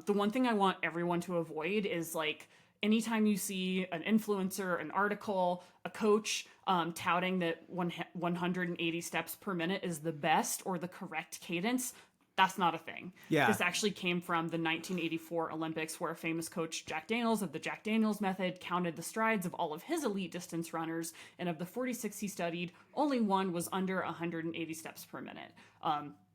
The one thing I want everyone to avoid is like anytime you see an influencer, an article, a coach touting that 180 steps per minute is the best or the correct cadence, that's not a thing. Yeah. This actually came from the 1984 Olympics where a famous coach, Jack Daniels of the Jack Daniels method, counted the strides of all of his elite distance runners, and of the 46 he studied, only one was under 180 steps per minute.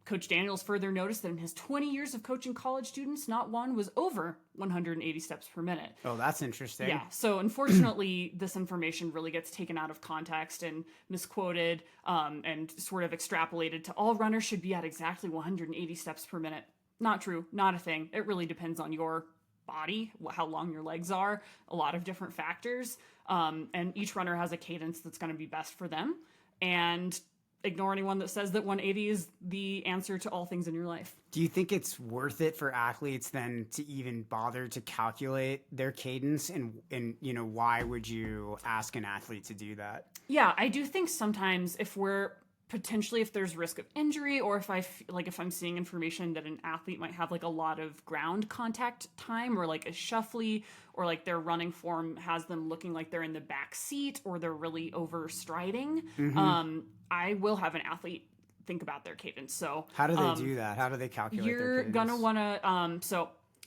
Coach Daniels further noticed that in his 20 years of coaching college students, not one was over 180 steps per minute. Oh, that's interesting. Yeah. So unfortunately, this information really gets taken out of context and misquoted and sort of extrapolated to all runners should be at exactly 180 steps per minute. Not true. Not a thing. It really depends on your body, how long your legs are, a lot of different factors. And each runner has a cadence that's going to be best for them. And ignore anyone that says that 180 is the answer to all things in your life. Do you think it's worth it for athletes then to even bother to calculate their cadence? And why would you ask an athlete to do that? Yeah, I do think sometimes if there's risk of injury, or if if I'm seeing information that an athlete might have like a lot of ground contact time or like a shuffly, or like their running form has them looking like they're in the back seat or they're really overstriding, I will have an athlete think about their cadence. So how do they do that? How do they calculate their cadence?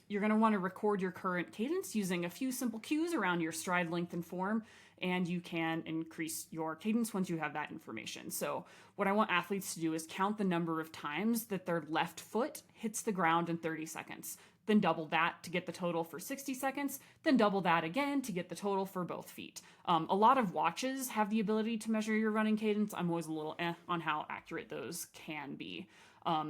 You're gonna want to record your current cadence using a few simple cues around your stride length and form, and you can increase your cadence once you have that information. So what I want athletes to do is count the number of times that their left foot hits the ground in 30 seconds. Then double that to get the total for 60 seconds, then double that again to get the total for both feet. A lot of watches have the ability to measure your running cadence. I'm always a little on how accurate those can be.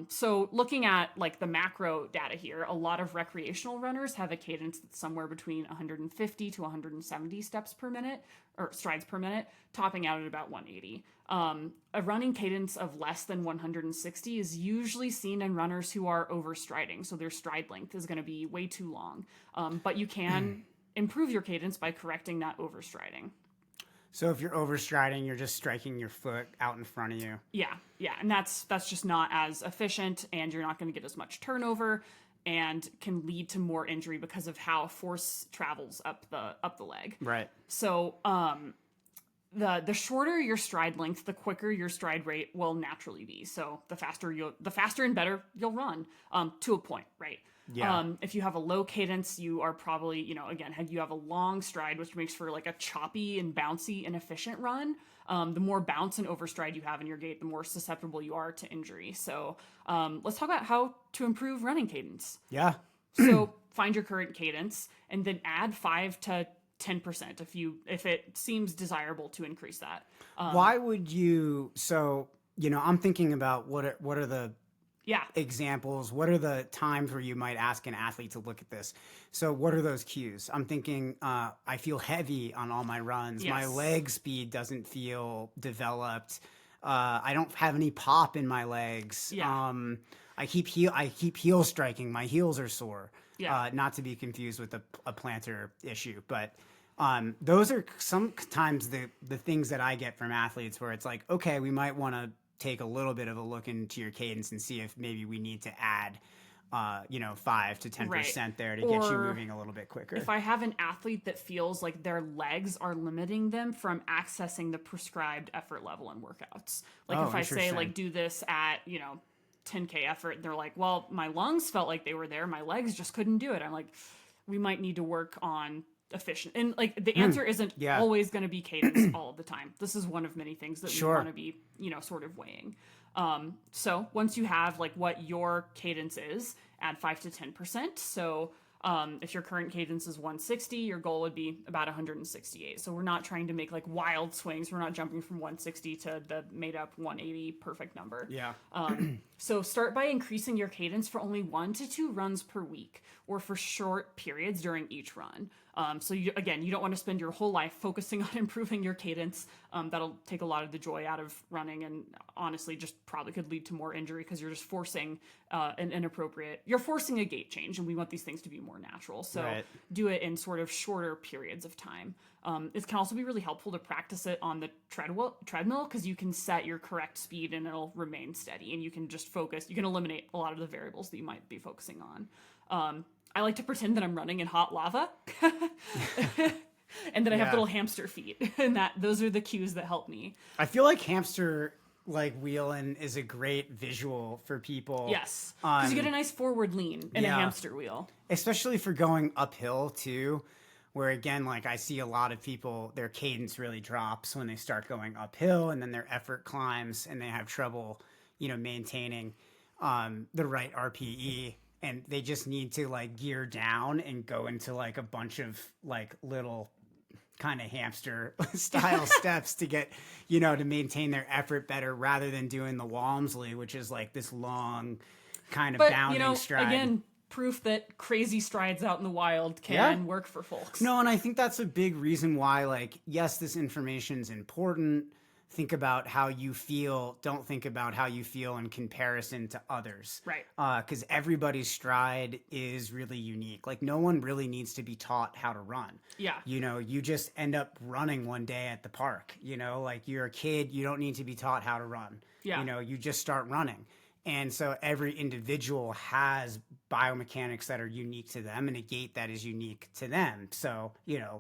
So looking at like the macro data here, a lot of recreational runners have a cadence that's somewhere between 150 to 170 steps per minute or strides per minute, topping out at about 180. A running cadence of less than 160 is usually seen in runners who are overstriding. So their stride length is going to be way too long. But you can improve your cadence by correcting that overstriding. So if you're overstriding, you're just striking your foot out in front of you. Yeah. And that's just not as efficient, and you're not going to get as much turnover, and can lead to more injury because of how force travels up the leg. Right. So the shorter your stride length, the quicker your stride rate will naturally be. So the faster and better you'll run, to a point, right? Yeah. If you have a low cadence, you are probably, again, you have a long stride, which makes for like a choppy and bouncy and efficient run. The more bounce and overstride you have in your gait, the more susceptible you are to injury. So let's talk about how to improve running cadence. Yeah. So find your current cadence and then add 5 to 10% if it seems desirable to increase that. Why would you? So I'm thinking about what are the examples? What are the times where you might ask an athlete to look at this? So what are those cues? I'm thinking I feel heavy on all my runs. Yes. My leg speed doesn't feel developed. I don't have any pop in my legs. Yeah. I keep heel striking. My heels are sore. Yeah. Not to be confused with a plantar issue, but those are sometimes the things that I get from athletes where it's like, okay, we might want to take a little bit of a look into your cadence and see if maybe we need to add 5 to 10% there to get you moving a little bit quicker. If I have an athlete that feels like their legs are limiting them from accessing the prescribed effort level in workouts, like if I say like do this at 10K effort, and they're like, well, my lungs felt like they were there, my legs just couldn't do it. I'm like, we might need to work on efficient, and like the answer isn't always going to be cadence all of the time. This is one of many things that we want to be sort of weighing. So once you have like what your cadence is, add 5 to 10%. So if your current cadence is 160, your goal would be about 168. So we're not trying to make like wild swings. We're not jumping from 160 to the made up 180 perfect number. Yeah. So start by increasing your cadence for only 1 to 2 runs per week, or for short periods during each run. So you don't want to spend your whole life focusing on improving your cadence. That'll take a lot of the joy out of running, and honestly just probably could lead to more injury because you're just forcing you're forcing a gait change, and we want these things to be more natural. So do it in sort of shorter periods of time. It can also be really helpful to practice it on the treadmill because you can set your correct speed and it'll remain steady, and you can just focus. You can eliminate a lot of the variables that you might be focusing on. I like to pretend that I'm running in hot lava and that I have little hamster feet, and those are the cues that help me. I feel like hamster wheeling is a great visual for people. Yes, because you get a nice forward lean in a hamster wheel. Especially for going uphill too, where again, like I see a lot of people, their cadence really drops when they start going uphill, and then their effort climbs and they have trouble, maintaining the right RPE. And they just need to like gear down and go into like a bunch of like little kind of hamster style steps to get, to maintain their effort better, rather than doing the Walmsley, which is like this long kind of bounding stride. Again, proof that crazy strides out in the wild can work for folks. No, and I think that's a big reason why, like, yes, this information is important. Think about how you feel. Don't think about how you feel in comparison to others. Right. Because everybody's stride is really unique. Like, no one really needs to be taught how to run. Yeah. You just end up running one day at the park. Like you're a kid, you don't need to be taught how to run. Yeah. You just start running. And so every individual has biomechanics that are unique to them and a gait that is unique to them. So,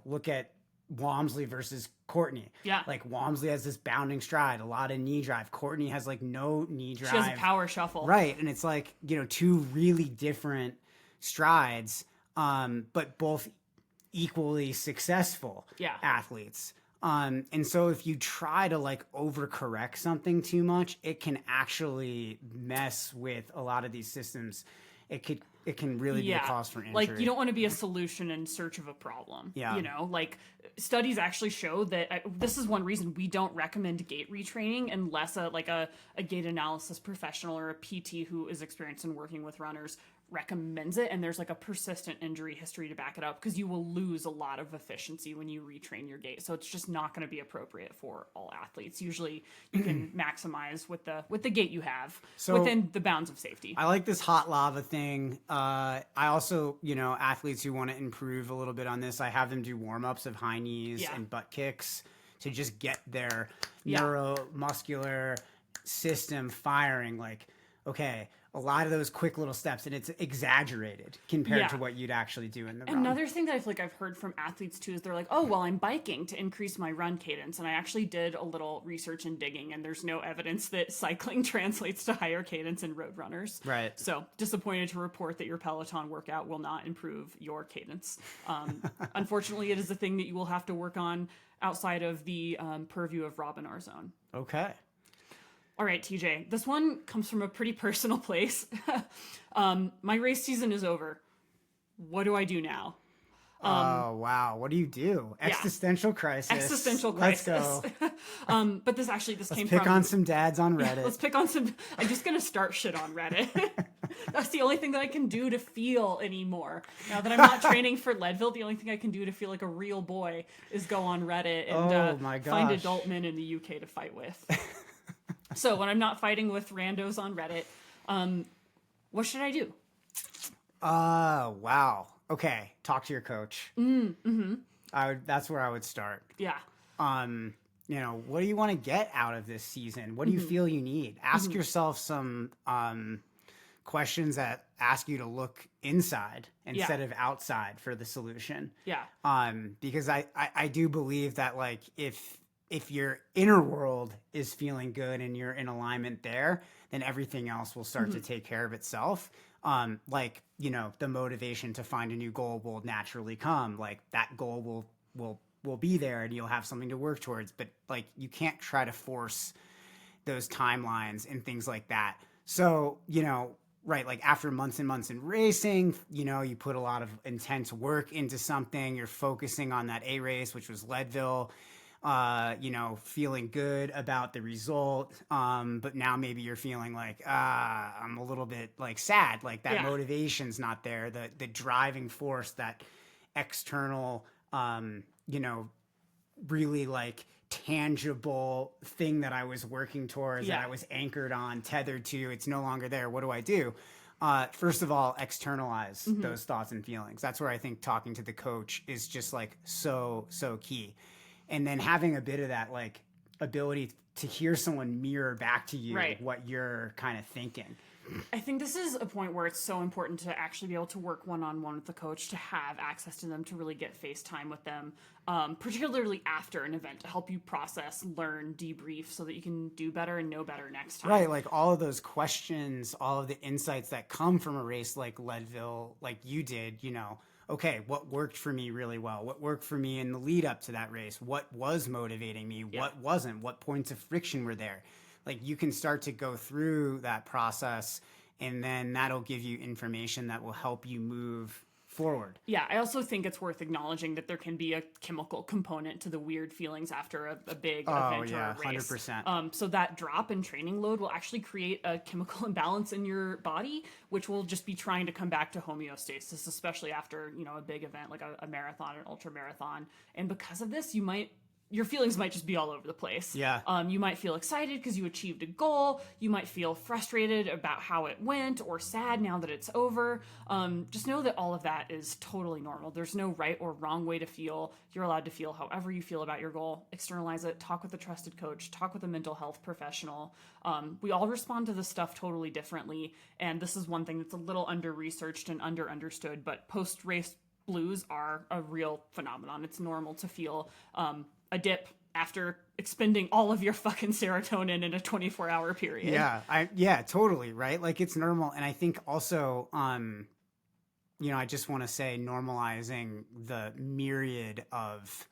look at Walmsley versus Courtney. Yeah. Like Walmsley has this bounding stride, a lot of knee drive. Courtney has like no knee drive. She has a power shuffle. Right. And it's like, two really different strides, but both equally successful athletes. And so if you try to like overcorrect something too much, it can actually mess with a lot of these systems. It can really be a cause for injury. Like, you don't want to be a solution in search of a problem. Yeah. Like studies actually show that this is one reason we don't recommend gait retraining unless a gait analysis professional or a PT who is experienced in working with runners recommends it, and there's like a persistent injury history to back it up, because you will lose a lot of efficiency when you retrain your gait. So it's just not going to be appropriate for all athletes. Usually you can maximize with the gait you have within the bounds of safety. I like this hot lava thing. I also, athletes who want to improve a little bit on this, I have them do warm-ups of high knees and butt kicks to just get their neuromuscular system firing. Like, okay, a lot of those quick little steps, and it's exaggerated compared to what you'd actually do in the run. Another thing that I feel like I've heard from athletes too is they're like, oh, well, I'm biking to increase my run cadence. And I actually did a little research and digging, and there's no evidence that cycling translates to higher cadence in road runners. Right. So disappointed to report that your Peloton workout will not improve your cadence. Unfortunately, it is a thing that you will have to work on outside of the purview of Rob and our zone. Okay. All right, TJ, this one comes from a pretty personal place. My race season is over. What do I do now? Oh, wow. What do you do? Existential crisis. Existential crisis. Let's go. But this came from... Let's pick on some dads on Reddit. Let's pick on some... I'm just going to start shit on Reddit. That's the only thing that I can do to feel anymore. Now that I'm not training for Leadville, the only thing I can do to feel like a real boy is go on Reddit and find adult men in the UK to fight with. So when I'm not fighting with randos on Reddit, what should I do? Wow. Okay. Talk to your coach. Mm-hmm. That's where I would start. Yeah. What do you want to get out of this season? What do you feel you need? Ask yourself some questions that ask you to look inside instead of outside for the solution. Yeah. Because I do believe that, like, if your inner world is feeling good and you're in alignment there, then everything else will start to take care of itself. The motivation to find a new goal will naturally come. Like, that goal will be there and you'll have something to work towards. But, like, you can't try to force those timelines and things like that. So, right, like, after months and months in racing, you put a lot of intense work into something. You're focusing on that A race, which was Leadville. Feeling good about the result. But now maybe you're feeling like, I'm a little bit like sad, like that motivation's not there. The driving force, that external, really like tangible thing that I was working towards, that I was anchored on, tethered to, it's no longer there. What do I do? First of all, externalize those thoughts and feelings. That's where I think talking to the coach is just like so key. And then having a bit of that, like, ability to hear someone mirror back to you what you're kind of thinking. I think this is a point where it's so important to actually be able to work one-on-one with the coach, to have access to them, to really get face time with them, particularly after an event, to help you process, learn, debrief, so that you can do better and know better next time. Right, like all of those questions, all of the insights that come from a race like Leadville, like you did, okay, what worked for me really well? What worked for me in the lead up to that race? What was motivating me? What wasn't? What points of friction were there? Like, you can start to go through that process, and then that'll give you information that will help you move forward. Yeah, I also think it's worth acknowledging that there can be a chemical component to the weird feelings after a big event or a race. 100%. So that drop in training load will actually create a chemical imbalance in your body, which will just be trying to come back to homeostasis, especially after, a big event like a marathon, an ultra marathon. And because of this, your feelings might just be all over the place. Yeah. You might feel excited because you achieved a goal. You might feel frustrated about how it went, or sad now that it's over. Just know that all of that is totally normal. There's no right or wrong way to feel. You're allowed to feel however you feel about your goal. Externalize it. Talk with a trusted coach. Talk with a mental health professional. We all respond to this stuff totally differently. And this is one thing that's a little under-researched and under-understood, but post-race blues are a real phenomenon. It's normal to feel a dip after expending all of your fucking serotonin in a 24-hour period. Yeah, totally, right? Like, it's normal. And I think also, I just want to say, normalizing the myriad of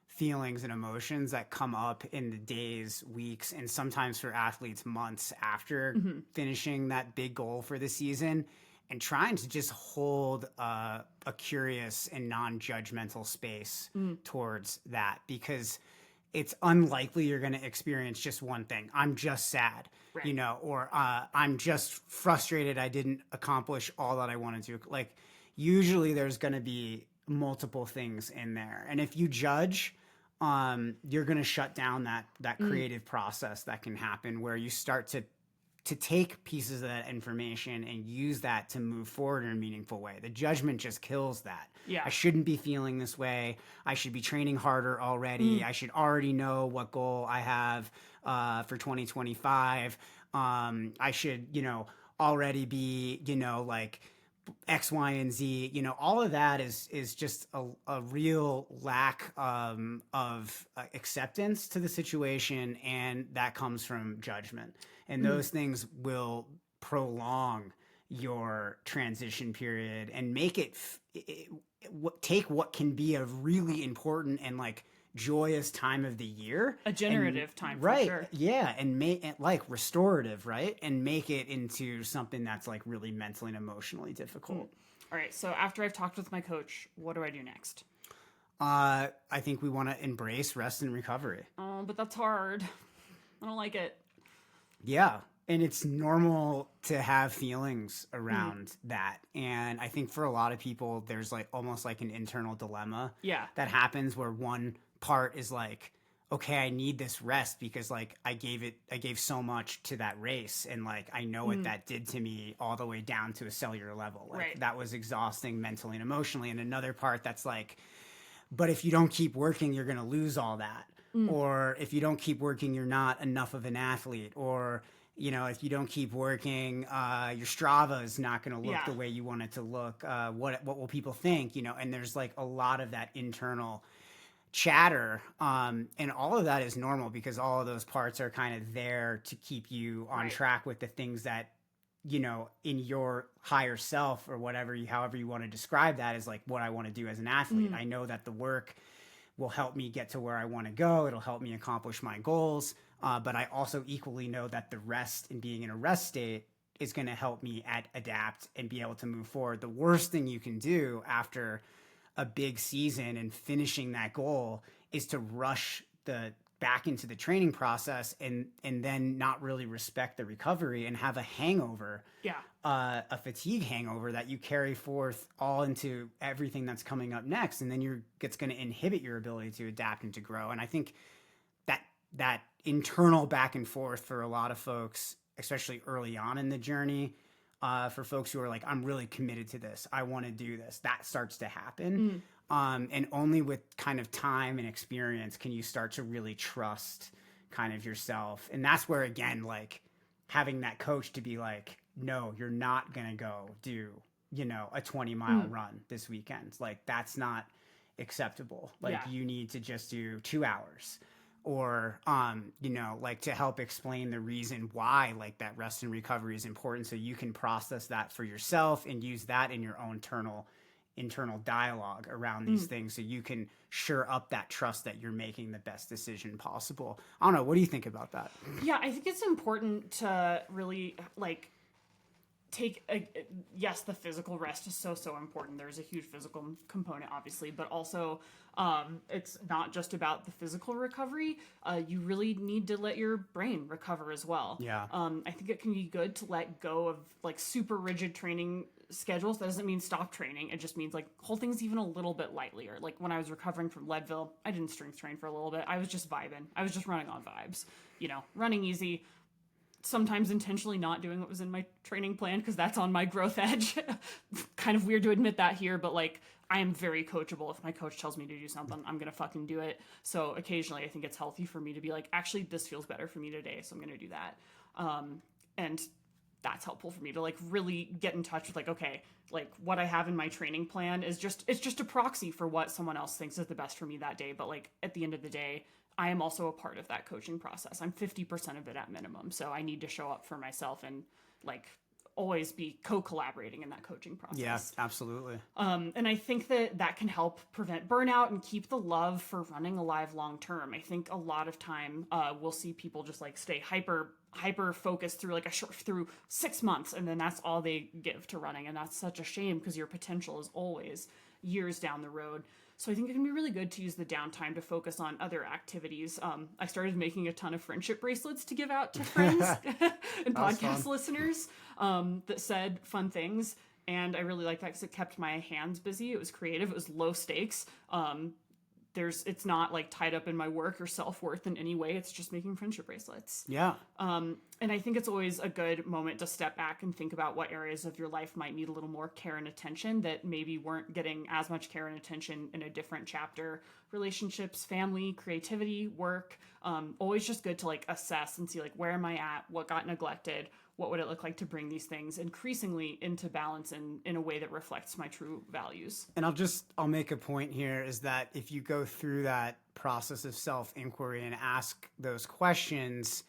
feelings and emotions that come up in the days, weeks, and sometimes for athletes, months after finishing that big goal for the season, and trying to just hold a curious and non-judgmental space towards that. Because it's unlikely you're going to experience just one thing. I'm just sad, Right. you know, or I'm just frustrated I didn't accomplish all that I wanted to. Like, usually there's going to be multiple things in there. And if you judge, you're going to shut down that creative process that can happen, where you start to take pieces of that information and use that to move forward in a meaningful way. The judgment just kills that. Yeah. I shouldn't be feeling this way. I should be training harder already. I should already know what goal I have for 2025. I should, you know, already be, you know, like X, Y, and Z, you know, all of that is just a real lack of acceptance to the situation, and that comes from judgment. And those things will prolong your transition period and make take what can be a really important and like joyous time of the year, a generative time, right? For sure. Yeah, and make it like restorative, right? And make it into something that's like really mentally and emotionally difficult. All right, so after I've talked with my coach, what do I do next? I think we want to embrace rest and recovery. Oh, but that's hard. I don't like it. Yeah. And it's normal to have feelings around that. And I think for a lot of people, there's like almost like an internal dilemma that happens, where one part is like, okay, I need this rest because like I gave so much to that race, and like I know what that did to me all the way down to a cellular level. Like that was exhausting mentally and emotionally. And another part that's like, but if you don't keep working, you're going to lose all that. Or if you don't keep working, you're not enough of an athlete. Or, you know, if you don't keep working, your Strava is not going to look the way you want it to look. What will people think? You know, and there's like a lot of that internal chatter, and all of that is normal because all of those parts are kind of there to keep you on track with the things that, you know, in your higher self or whatever however you want to describe that, is like what I want to do as an athlete. I know that the work will help me get to where I want to go. It'll help me accomplish my goals. But I also equally know that the rest and being in a rest state is going to help me adapt and be able to move forward. The worst thing you can do after a big season and finishing that goal is to rush back into the training process and then not really respect the recovery and have a hangover, a fatigue hangover that you carry forth all into everything that's coming up next. And then it's going to inhibit your ability to adapt and to grow. And I think that internal back and forth for a lot of folks, especially early on in the journey, for folks who are like, I'm really committed to this, I want to do this, that starts to happen. And only with kind of time and experience can you start to really trust kind of yourself. And that's where, again, like having that coach to be like, no, you're not going to go do, you know, a 20-mile run this weekend. Like, that's not acceptable. Like, you need to just do 2 hours. Or, you know, like to help explain the reason why like that rest and recovery is important, so you can process that for yourself and use that in your own internal dialogue around these things, so you can shore up that trust that you're making the best decision possible. I don't know. What do you think about that? Yeah, I think it's important to really like yes, the physical rest is so important. There's a huge physical component, obviously, but also it's not just about the physical recovery. You really need to let your brain recover as well. I think it can be good to let go of like super rigid training schedules. That doesn't mean stop training. It just means like hold things even a little bit lightlier. Like when I was recovering from Leadville, I didn't strength train for a little bit. I was just vibing. I was just running on vibes, you know, running easy, sometimes intentionally not doing what was in my training plan because that's on my growth edge. Kind of weird to admit that here, but like I am very coachable. If my coach tells me to do something, I'm going to fucking do it. So occasionally I think it's healthy for me to be like, actually, this feels better for me today, so I'm going to do that. And that's helpful for me to like really get in touch with like, okay, like what I have in my training plan is it's just a proxy for what someone else thinks is the best for me that day. But like at the end of the day, I am also a part of that coaching process. I'm 50% of it at minimum. So I need to show up for myself and like always be co-collaborating in that coaching process. Yeah, absolutely. And I think that can help prevent burnout and keep the love for running alive long term. I think a lot of time we'll see people just like stay hyper focused through like through 6 months, and then that's all they give to running. And that's such a shame because your potential is always years down the road. So I think it can be really good to use the downtime to focus on other activities. I started making a ton of friendship bracelets to give out to friends and podcast listeners that said fun things. And I really like that because it kept my hands busy. It was creative. It was low stakes. It's not like tied up in my work or self-worth in any way. It's just making friendship bracelets. Yeah. And I think it's always a good moment to step back and think about what areas of your life might need a little more care and attention that maybe weren't getting as much care and attention in a different chapter. Relationships, family, creativity, work. Always just good to like assess and see like, where am I at? What got neglected? What would it look like to bring these things increasingly into balance in a way that reflects my true values? And I'll make a point here is that if you go through that process of self-inquiry and ask those questions,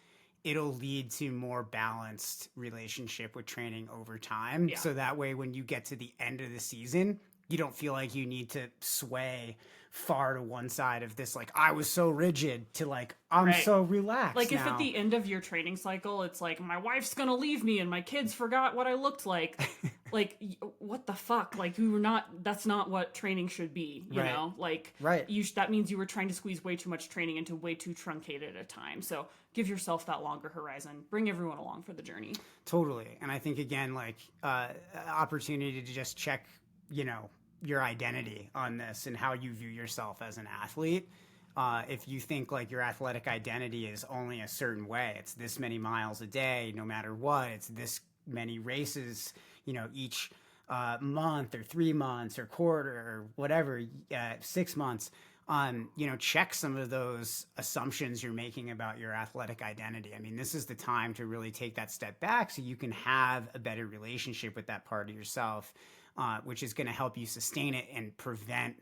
it'll lead to more balanced relationship with training over time. Yeah. So that way, when you get to the end of the season, you don't feel like you need to sway far to one side of this, like, I was so rigid to like, I'm so relaxed. Like if at the end of your training cycle, it's like, my wife's going to leave me and my kids forgot what I looked like. Like, what the fuck? Like, that's not what training should be, you know? Like, that means you were trying to squeeze way too much training into way too truncated a time. So give yourself that longer horizon. Bring everyone along for the journey. Totally. And I think, again, like, opportunity to just check, your identity on this and how you view yourself as an athlete. If you think like your athletic identity is only a certain way, it's this many miles a day, no matter what, it's this many races, each month or 3 months or quarter or whatever, 6 months, check some of those assumptions you're making about your athletic identity. I mean, this is the time to really take that step back so you can have a better relationship with that part of yourself. Which is going to help you sustain it and prevent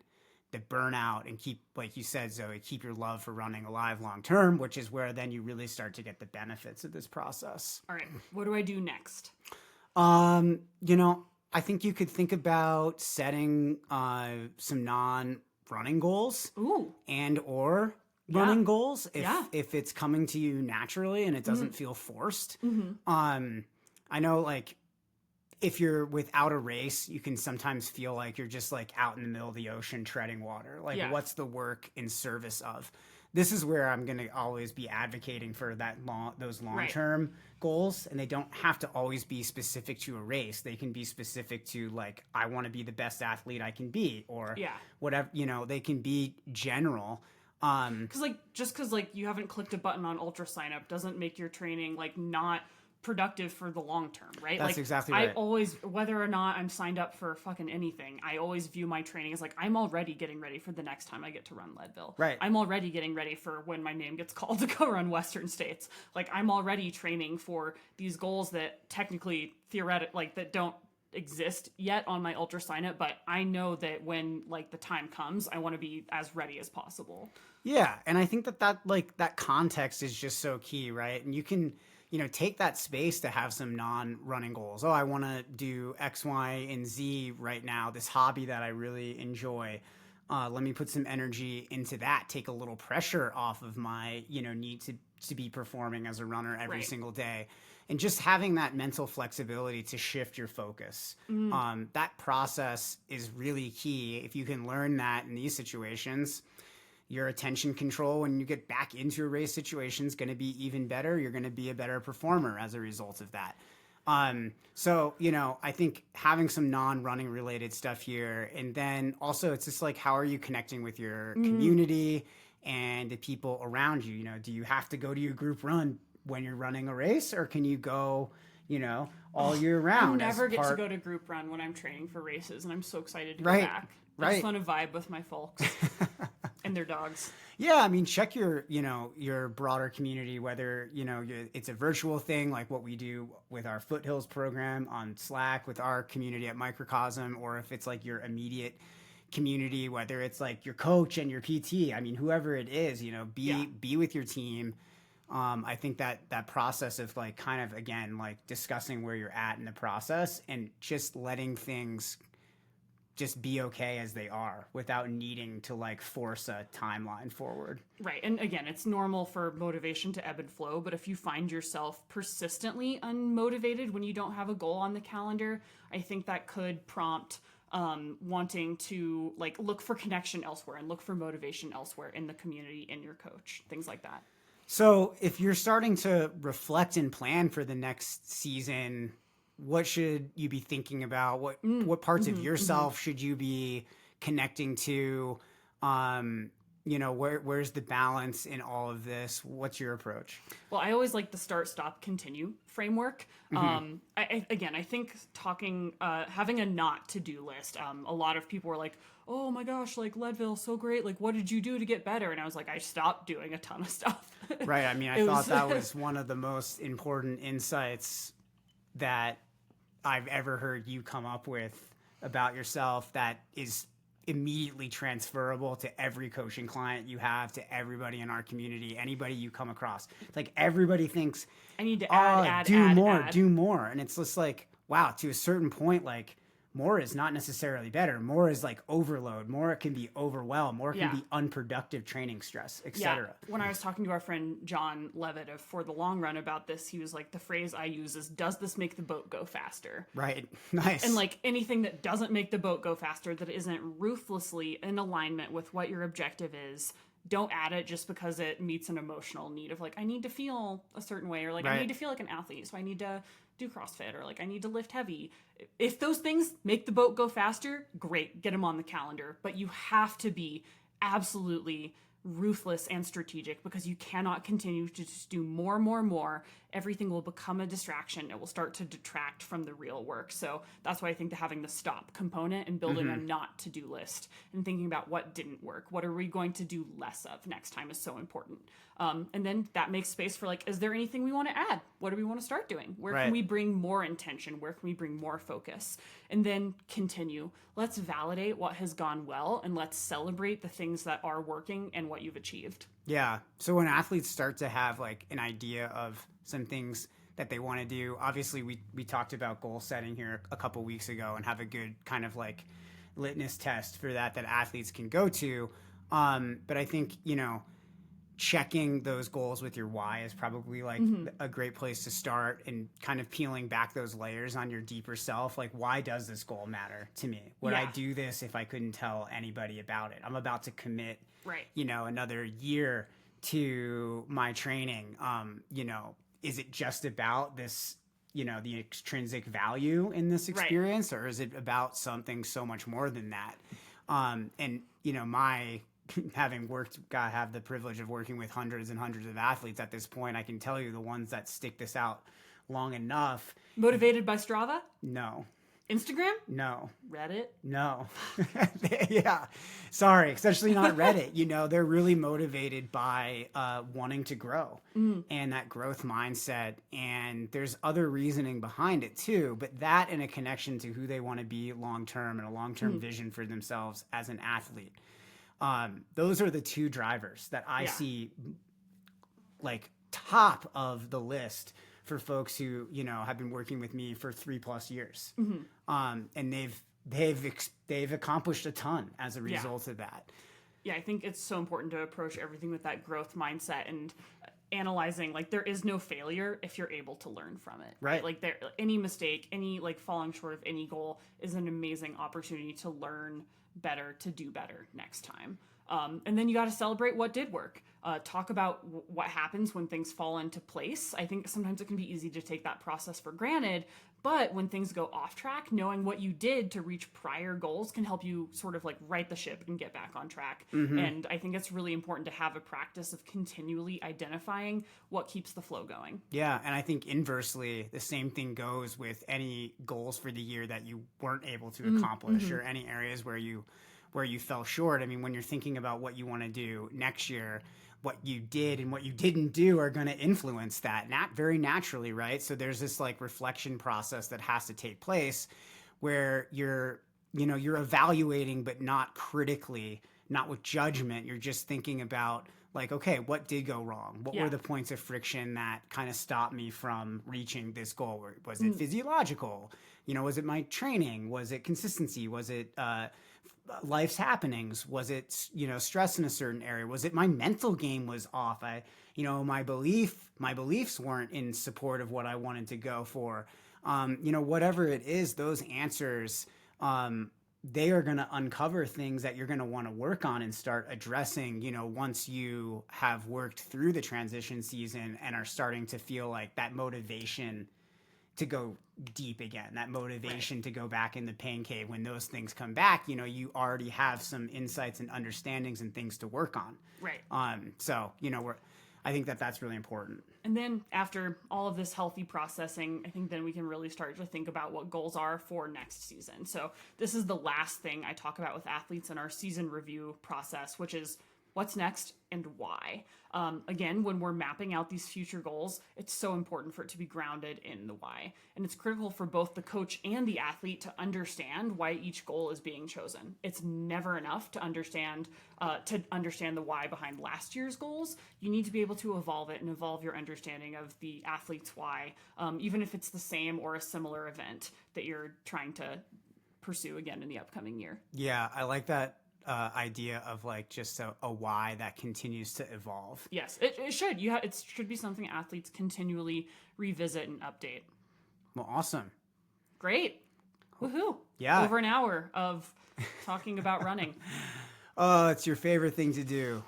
the burnout and keep, like you said, Zoe, keep your love for running alive long term, which is where then you really start to get the benefits of this process. All right. What do I do next? I think you could think about setting some non-running goals. Ooh. And or running goals if it's coming to you naturally and it doesn't feel forced. I know, like, if you're without a race, you can sometimes feel like you're just like out in the middle of the ocean treading water. Like, what's the work in service of? This is where I'm going to always be advocating for those long-term goals. And they don't have to always be specific to a race. They can be specific to, like, I want to be the best athlete I can be, or whatever, they can be general. Because you haven't clicked a button on ultra sign up doesn't make your training like not productive for the long term, right? That's exactly right. I always, whether or not I'm signed up for fucking anything, I always view my training as like, I'm already getting ready for the next time I get to run Leadville. Right. I'm already getting ready for when my name gets called to go run Western States. Like, I'm already training for these goals that technically, that don't exist yet on my ultra sign up, but I know that when like the time comes, I want to be as ready as possible. Yeah. And I think that context is just so key, right? And you can, take that space to have some non-running goals. Oh, I want to do X, Y, and Z right now, this hobby that I really enjoy. Let me put some energy into that, take a little pressure off of my, need to be performing as a runner every single day. And just having that mental flexibility to shift your focus. That process is really key. If you can learn that in these situations, your attention control when you get back into a race situation is going to be even better. You're going to be a better performer as a result of that. So, I think having some non-running related stuff here, and then also it's just like, how are you connecting with your community and the people around you? Do you have to go to your group run when you're running a race, or can you go, all year round? I never get to go to group run when I'm training for races, and I'm so excited to go back. I just want to vibe with my folks and their dogs. Yeah, I mean, check your broader community, whether, it's a virtual thing like what we do with our Foothills program on Slack with our community at Microcosm, or if it's like your immediate community, whether it's like your coach and your PT. I mean, whoever it is, be with your team. I think that process of like kind of, again, like discussing where you're at in the process and just letting things just be okay as they are without needing to like force a timeline forward. Right. And again, it's normal for motivation to ebb and flow, but if you find yourself persistently unmotivated when you don't have a goal on the calendar, I think that could prompt wanting to like look for connection elsewhere and look for motivation elsewhere in the community, in your coach, things like that. So if you're starting to reflect and plan for the next season, what should you be thinking about? What parts of yourself should you be connecting to? Where's the balance in all of this? What's your approach? Well, I always like the start, stop, continue framework. I think having a not to-do list, a lot of people were like, oh my gosh, like Leadville, so great. Like, what did you do to get better? And I was like, I stopped doing a ton of stuff. Right. I mean, I thought that was one of the most important insights that I've ever heard you come up with about yourself that is immediately transferable to every coaching client you have, to everybody in our community, anybody you come across. It's like everybody thinks, I need to add, do more. And it's just like, wow, to a certain point, like more is not necessarily better. More is like overload. More can be overwhelm. More can be unproductive training stress, etc. Yeah. When I was talking to our friend John Levitt of For the Long Run about this, he was like, the phrase I use is, does this make the boat go faster? Right. Nice. And like anything that doesn't make the boat go faster, that isn't ruthlessly in alignment with what your objective is, don't add it just because it meets an emotional need of like, I need to feel a certain way, or like I need to feel like an athlete, so I need to do CrossFit, or like I need to lift heavy. If those things make the boat go faster, great, get them on the calendar. But you have to be absolutely ruthless and strategic, because you cannot continue to just do more. Everything will become a distraction. It will start to detract from the real work. So that's why I think that having the stop component and building a not to-do list and thinking about what didn't work, what are we going to do less of next time, is so important. And then that makes space for like, is there anything we want to add? What do we want to start doing? Where can we bring more intention? Where can we bring more focus? And then continue. Let's validate what has gone well, and let's celebrate the things that are working and what you've achieved. Yeah. So when athletes start to have like an idea of some things that they want to do, obviously we talked about goal setting here a couple weeks ago, and have a good kind of like litmus test for that athletes can go to. But I think, checking those goals with your why is probably like a great place to start, and kind of peeling back those layers on your deeper self. Like, why does this goal matter to me? Would I do this if I couldn't tell anybody about it? I'm about to commit, another year to my training. Is it just about this, the extrinsic value in this experience, or is it about something so much more than that? My have the privilege of working with hundreds and hundreds of athletes at this point, I can tell you the ones that stick this out long enough. Motivated by Strava? No. Instagram? No. Reddit? No. Yeah. Sorry, especially not Reddit. They're really motivated by wanting to grow and that growth mindset. And there's other reasoning behind it too, but that and a connection to who they want to be long-term, and a long-term vision for themselves as an athlete. Those are the two drivers that I see like top of the list for folks who, have been working with me for 3+ years. And they've accomplished a ton as a result of that. Yeah, I think it's so important to approach everything with that growth mindset, and analyzing like there is no failure if you're able to learn from it. Right? Like any mistake, any like falling short of any goal is an amazing opportunity to learn better, to do better next time. And then you got to celebrate what did work. Talk about what happens when things fall into place. I think sometimes it can be easy to take that process for granted, but when things go off track, knowing what you did to reach prior goals can help you sort of like right the ship and get back on track. And I think it's really important to have a practice of continually identifying what keeps the flow going. Yeah, and I think inversely, the same thing goes with any goals for the year that you weren't able to accomplish, or any areas where you fell short. I mean, when you're thinking about what you want to do next year, what you did and what you didn't do are going to influence that very naturally, right? So there's this like reflection process that has to take place where you're evaluating, but not critically, not with judgment. You're just thinking about like, okay, what did go wrong? What were the points of friction that kind of stopped me from reaching this goal? Was it physiological? Was it my training? Was it consistency? Was it life's happenings? Was it stress in a certain area? Was it my mental game was off? My beliefs weren't in support of what I wanted to go for. Whatever it is, those answers they are going to uncover things that you're going to want to work on and start addressing, once you have worked through the transition season and are starting to feel like that motivation to go deep again, that motivation to go back in the pain cave. When those things come back, you already have some insights and understandings and things to work on. Right. So, I think that that's really important. And then after all of this healthy processing, I think then we can really start to think about what goals are for next season. So this is the last thing I talk about with athletes in our season review process, which is what's next and why. Again, when we're mapping out these future goals, it's so important for it to be grounded in the why. And it's critical for both the coach and the athlete to understand why each goal is being chosen. It's never enough to understand the why behind last year's goals. You need to be able to evolve it and evolve your understanding of the athlete's why, even if it's the same or a similar event that you're trying to pursue again in the upcoming year. Yeah, I like that idea of like just a why that continues to evolve. Yes, it should. It should be something athletes continually revisit and update. Well, awesome. Great. Woohoo. Yeah. Over an hour of talking about running. Oh, it's your favorite thing to do.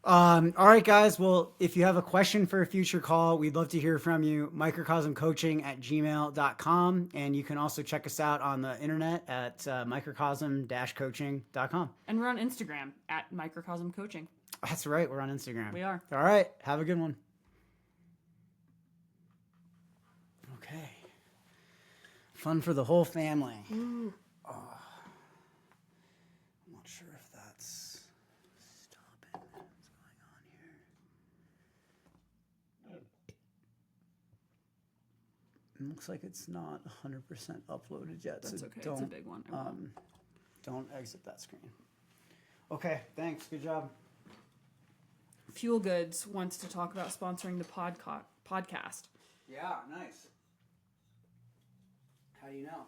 All right, guys. Well, if you have a question for a future call, we'd love to hear from you. microcosmcoaching@gmail.com. And you can also check us out on the internet at microcosm-coaching.com. And we're on Instagram at Microcosm Coaching. That's right. We're on Instagram. We are. All right. Have a good one. Okay. Fun for the whole family. Ooh. Oh. I'm not sure if that's... Stop it. What's going on here? It looks like it's not 100% uploaded yet. That's so okay. Don't, it's a big one. Don't exit that screen. Okay. Thanks. Good job. Fuel Goods wants to talk about sponsoring the podcast. Yeah, nice. How do you know?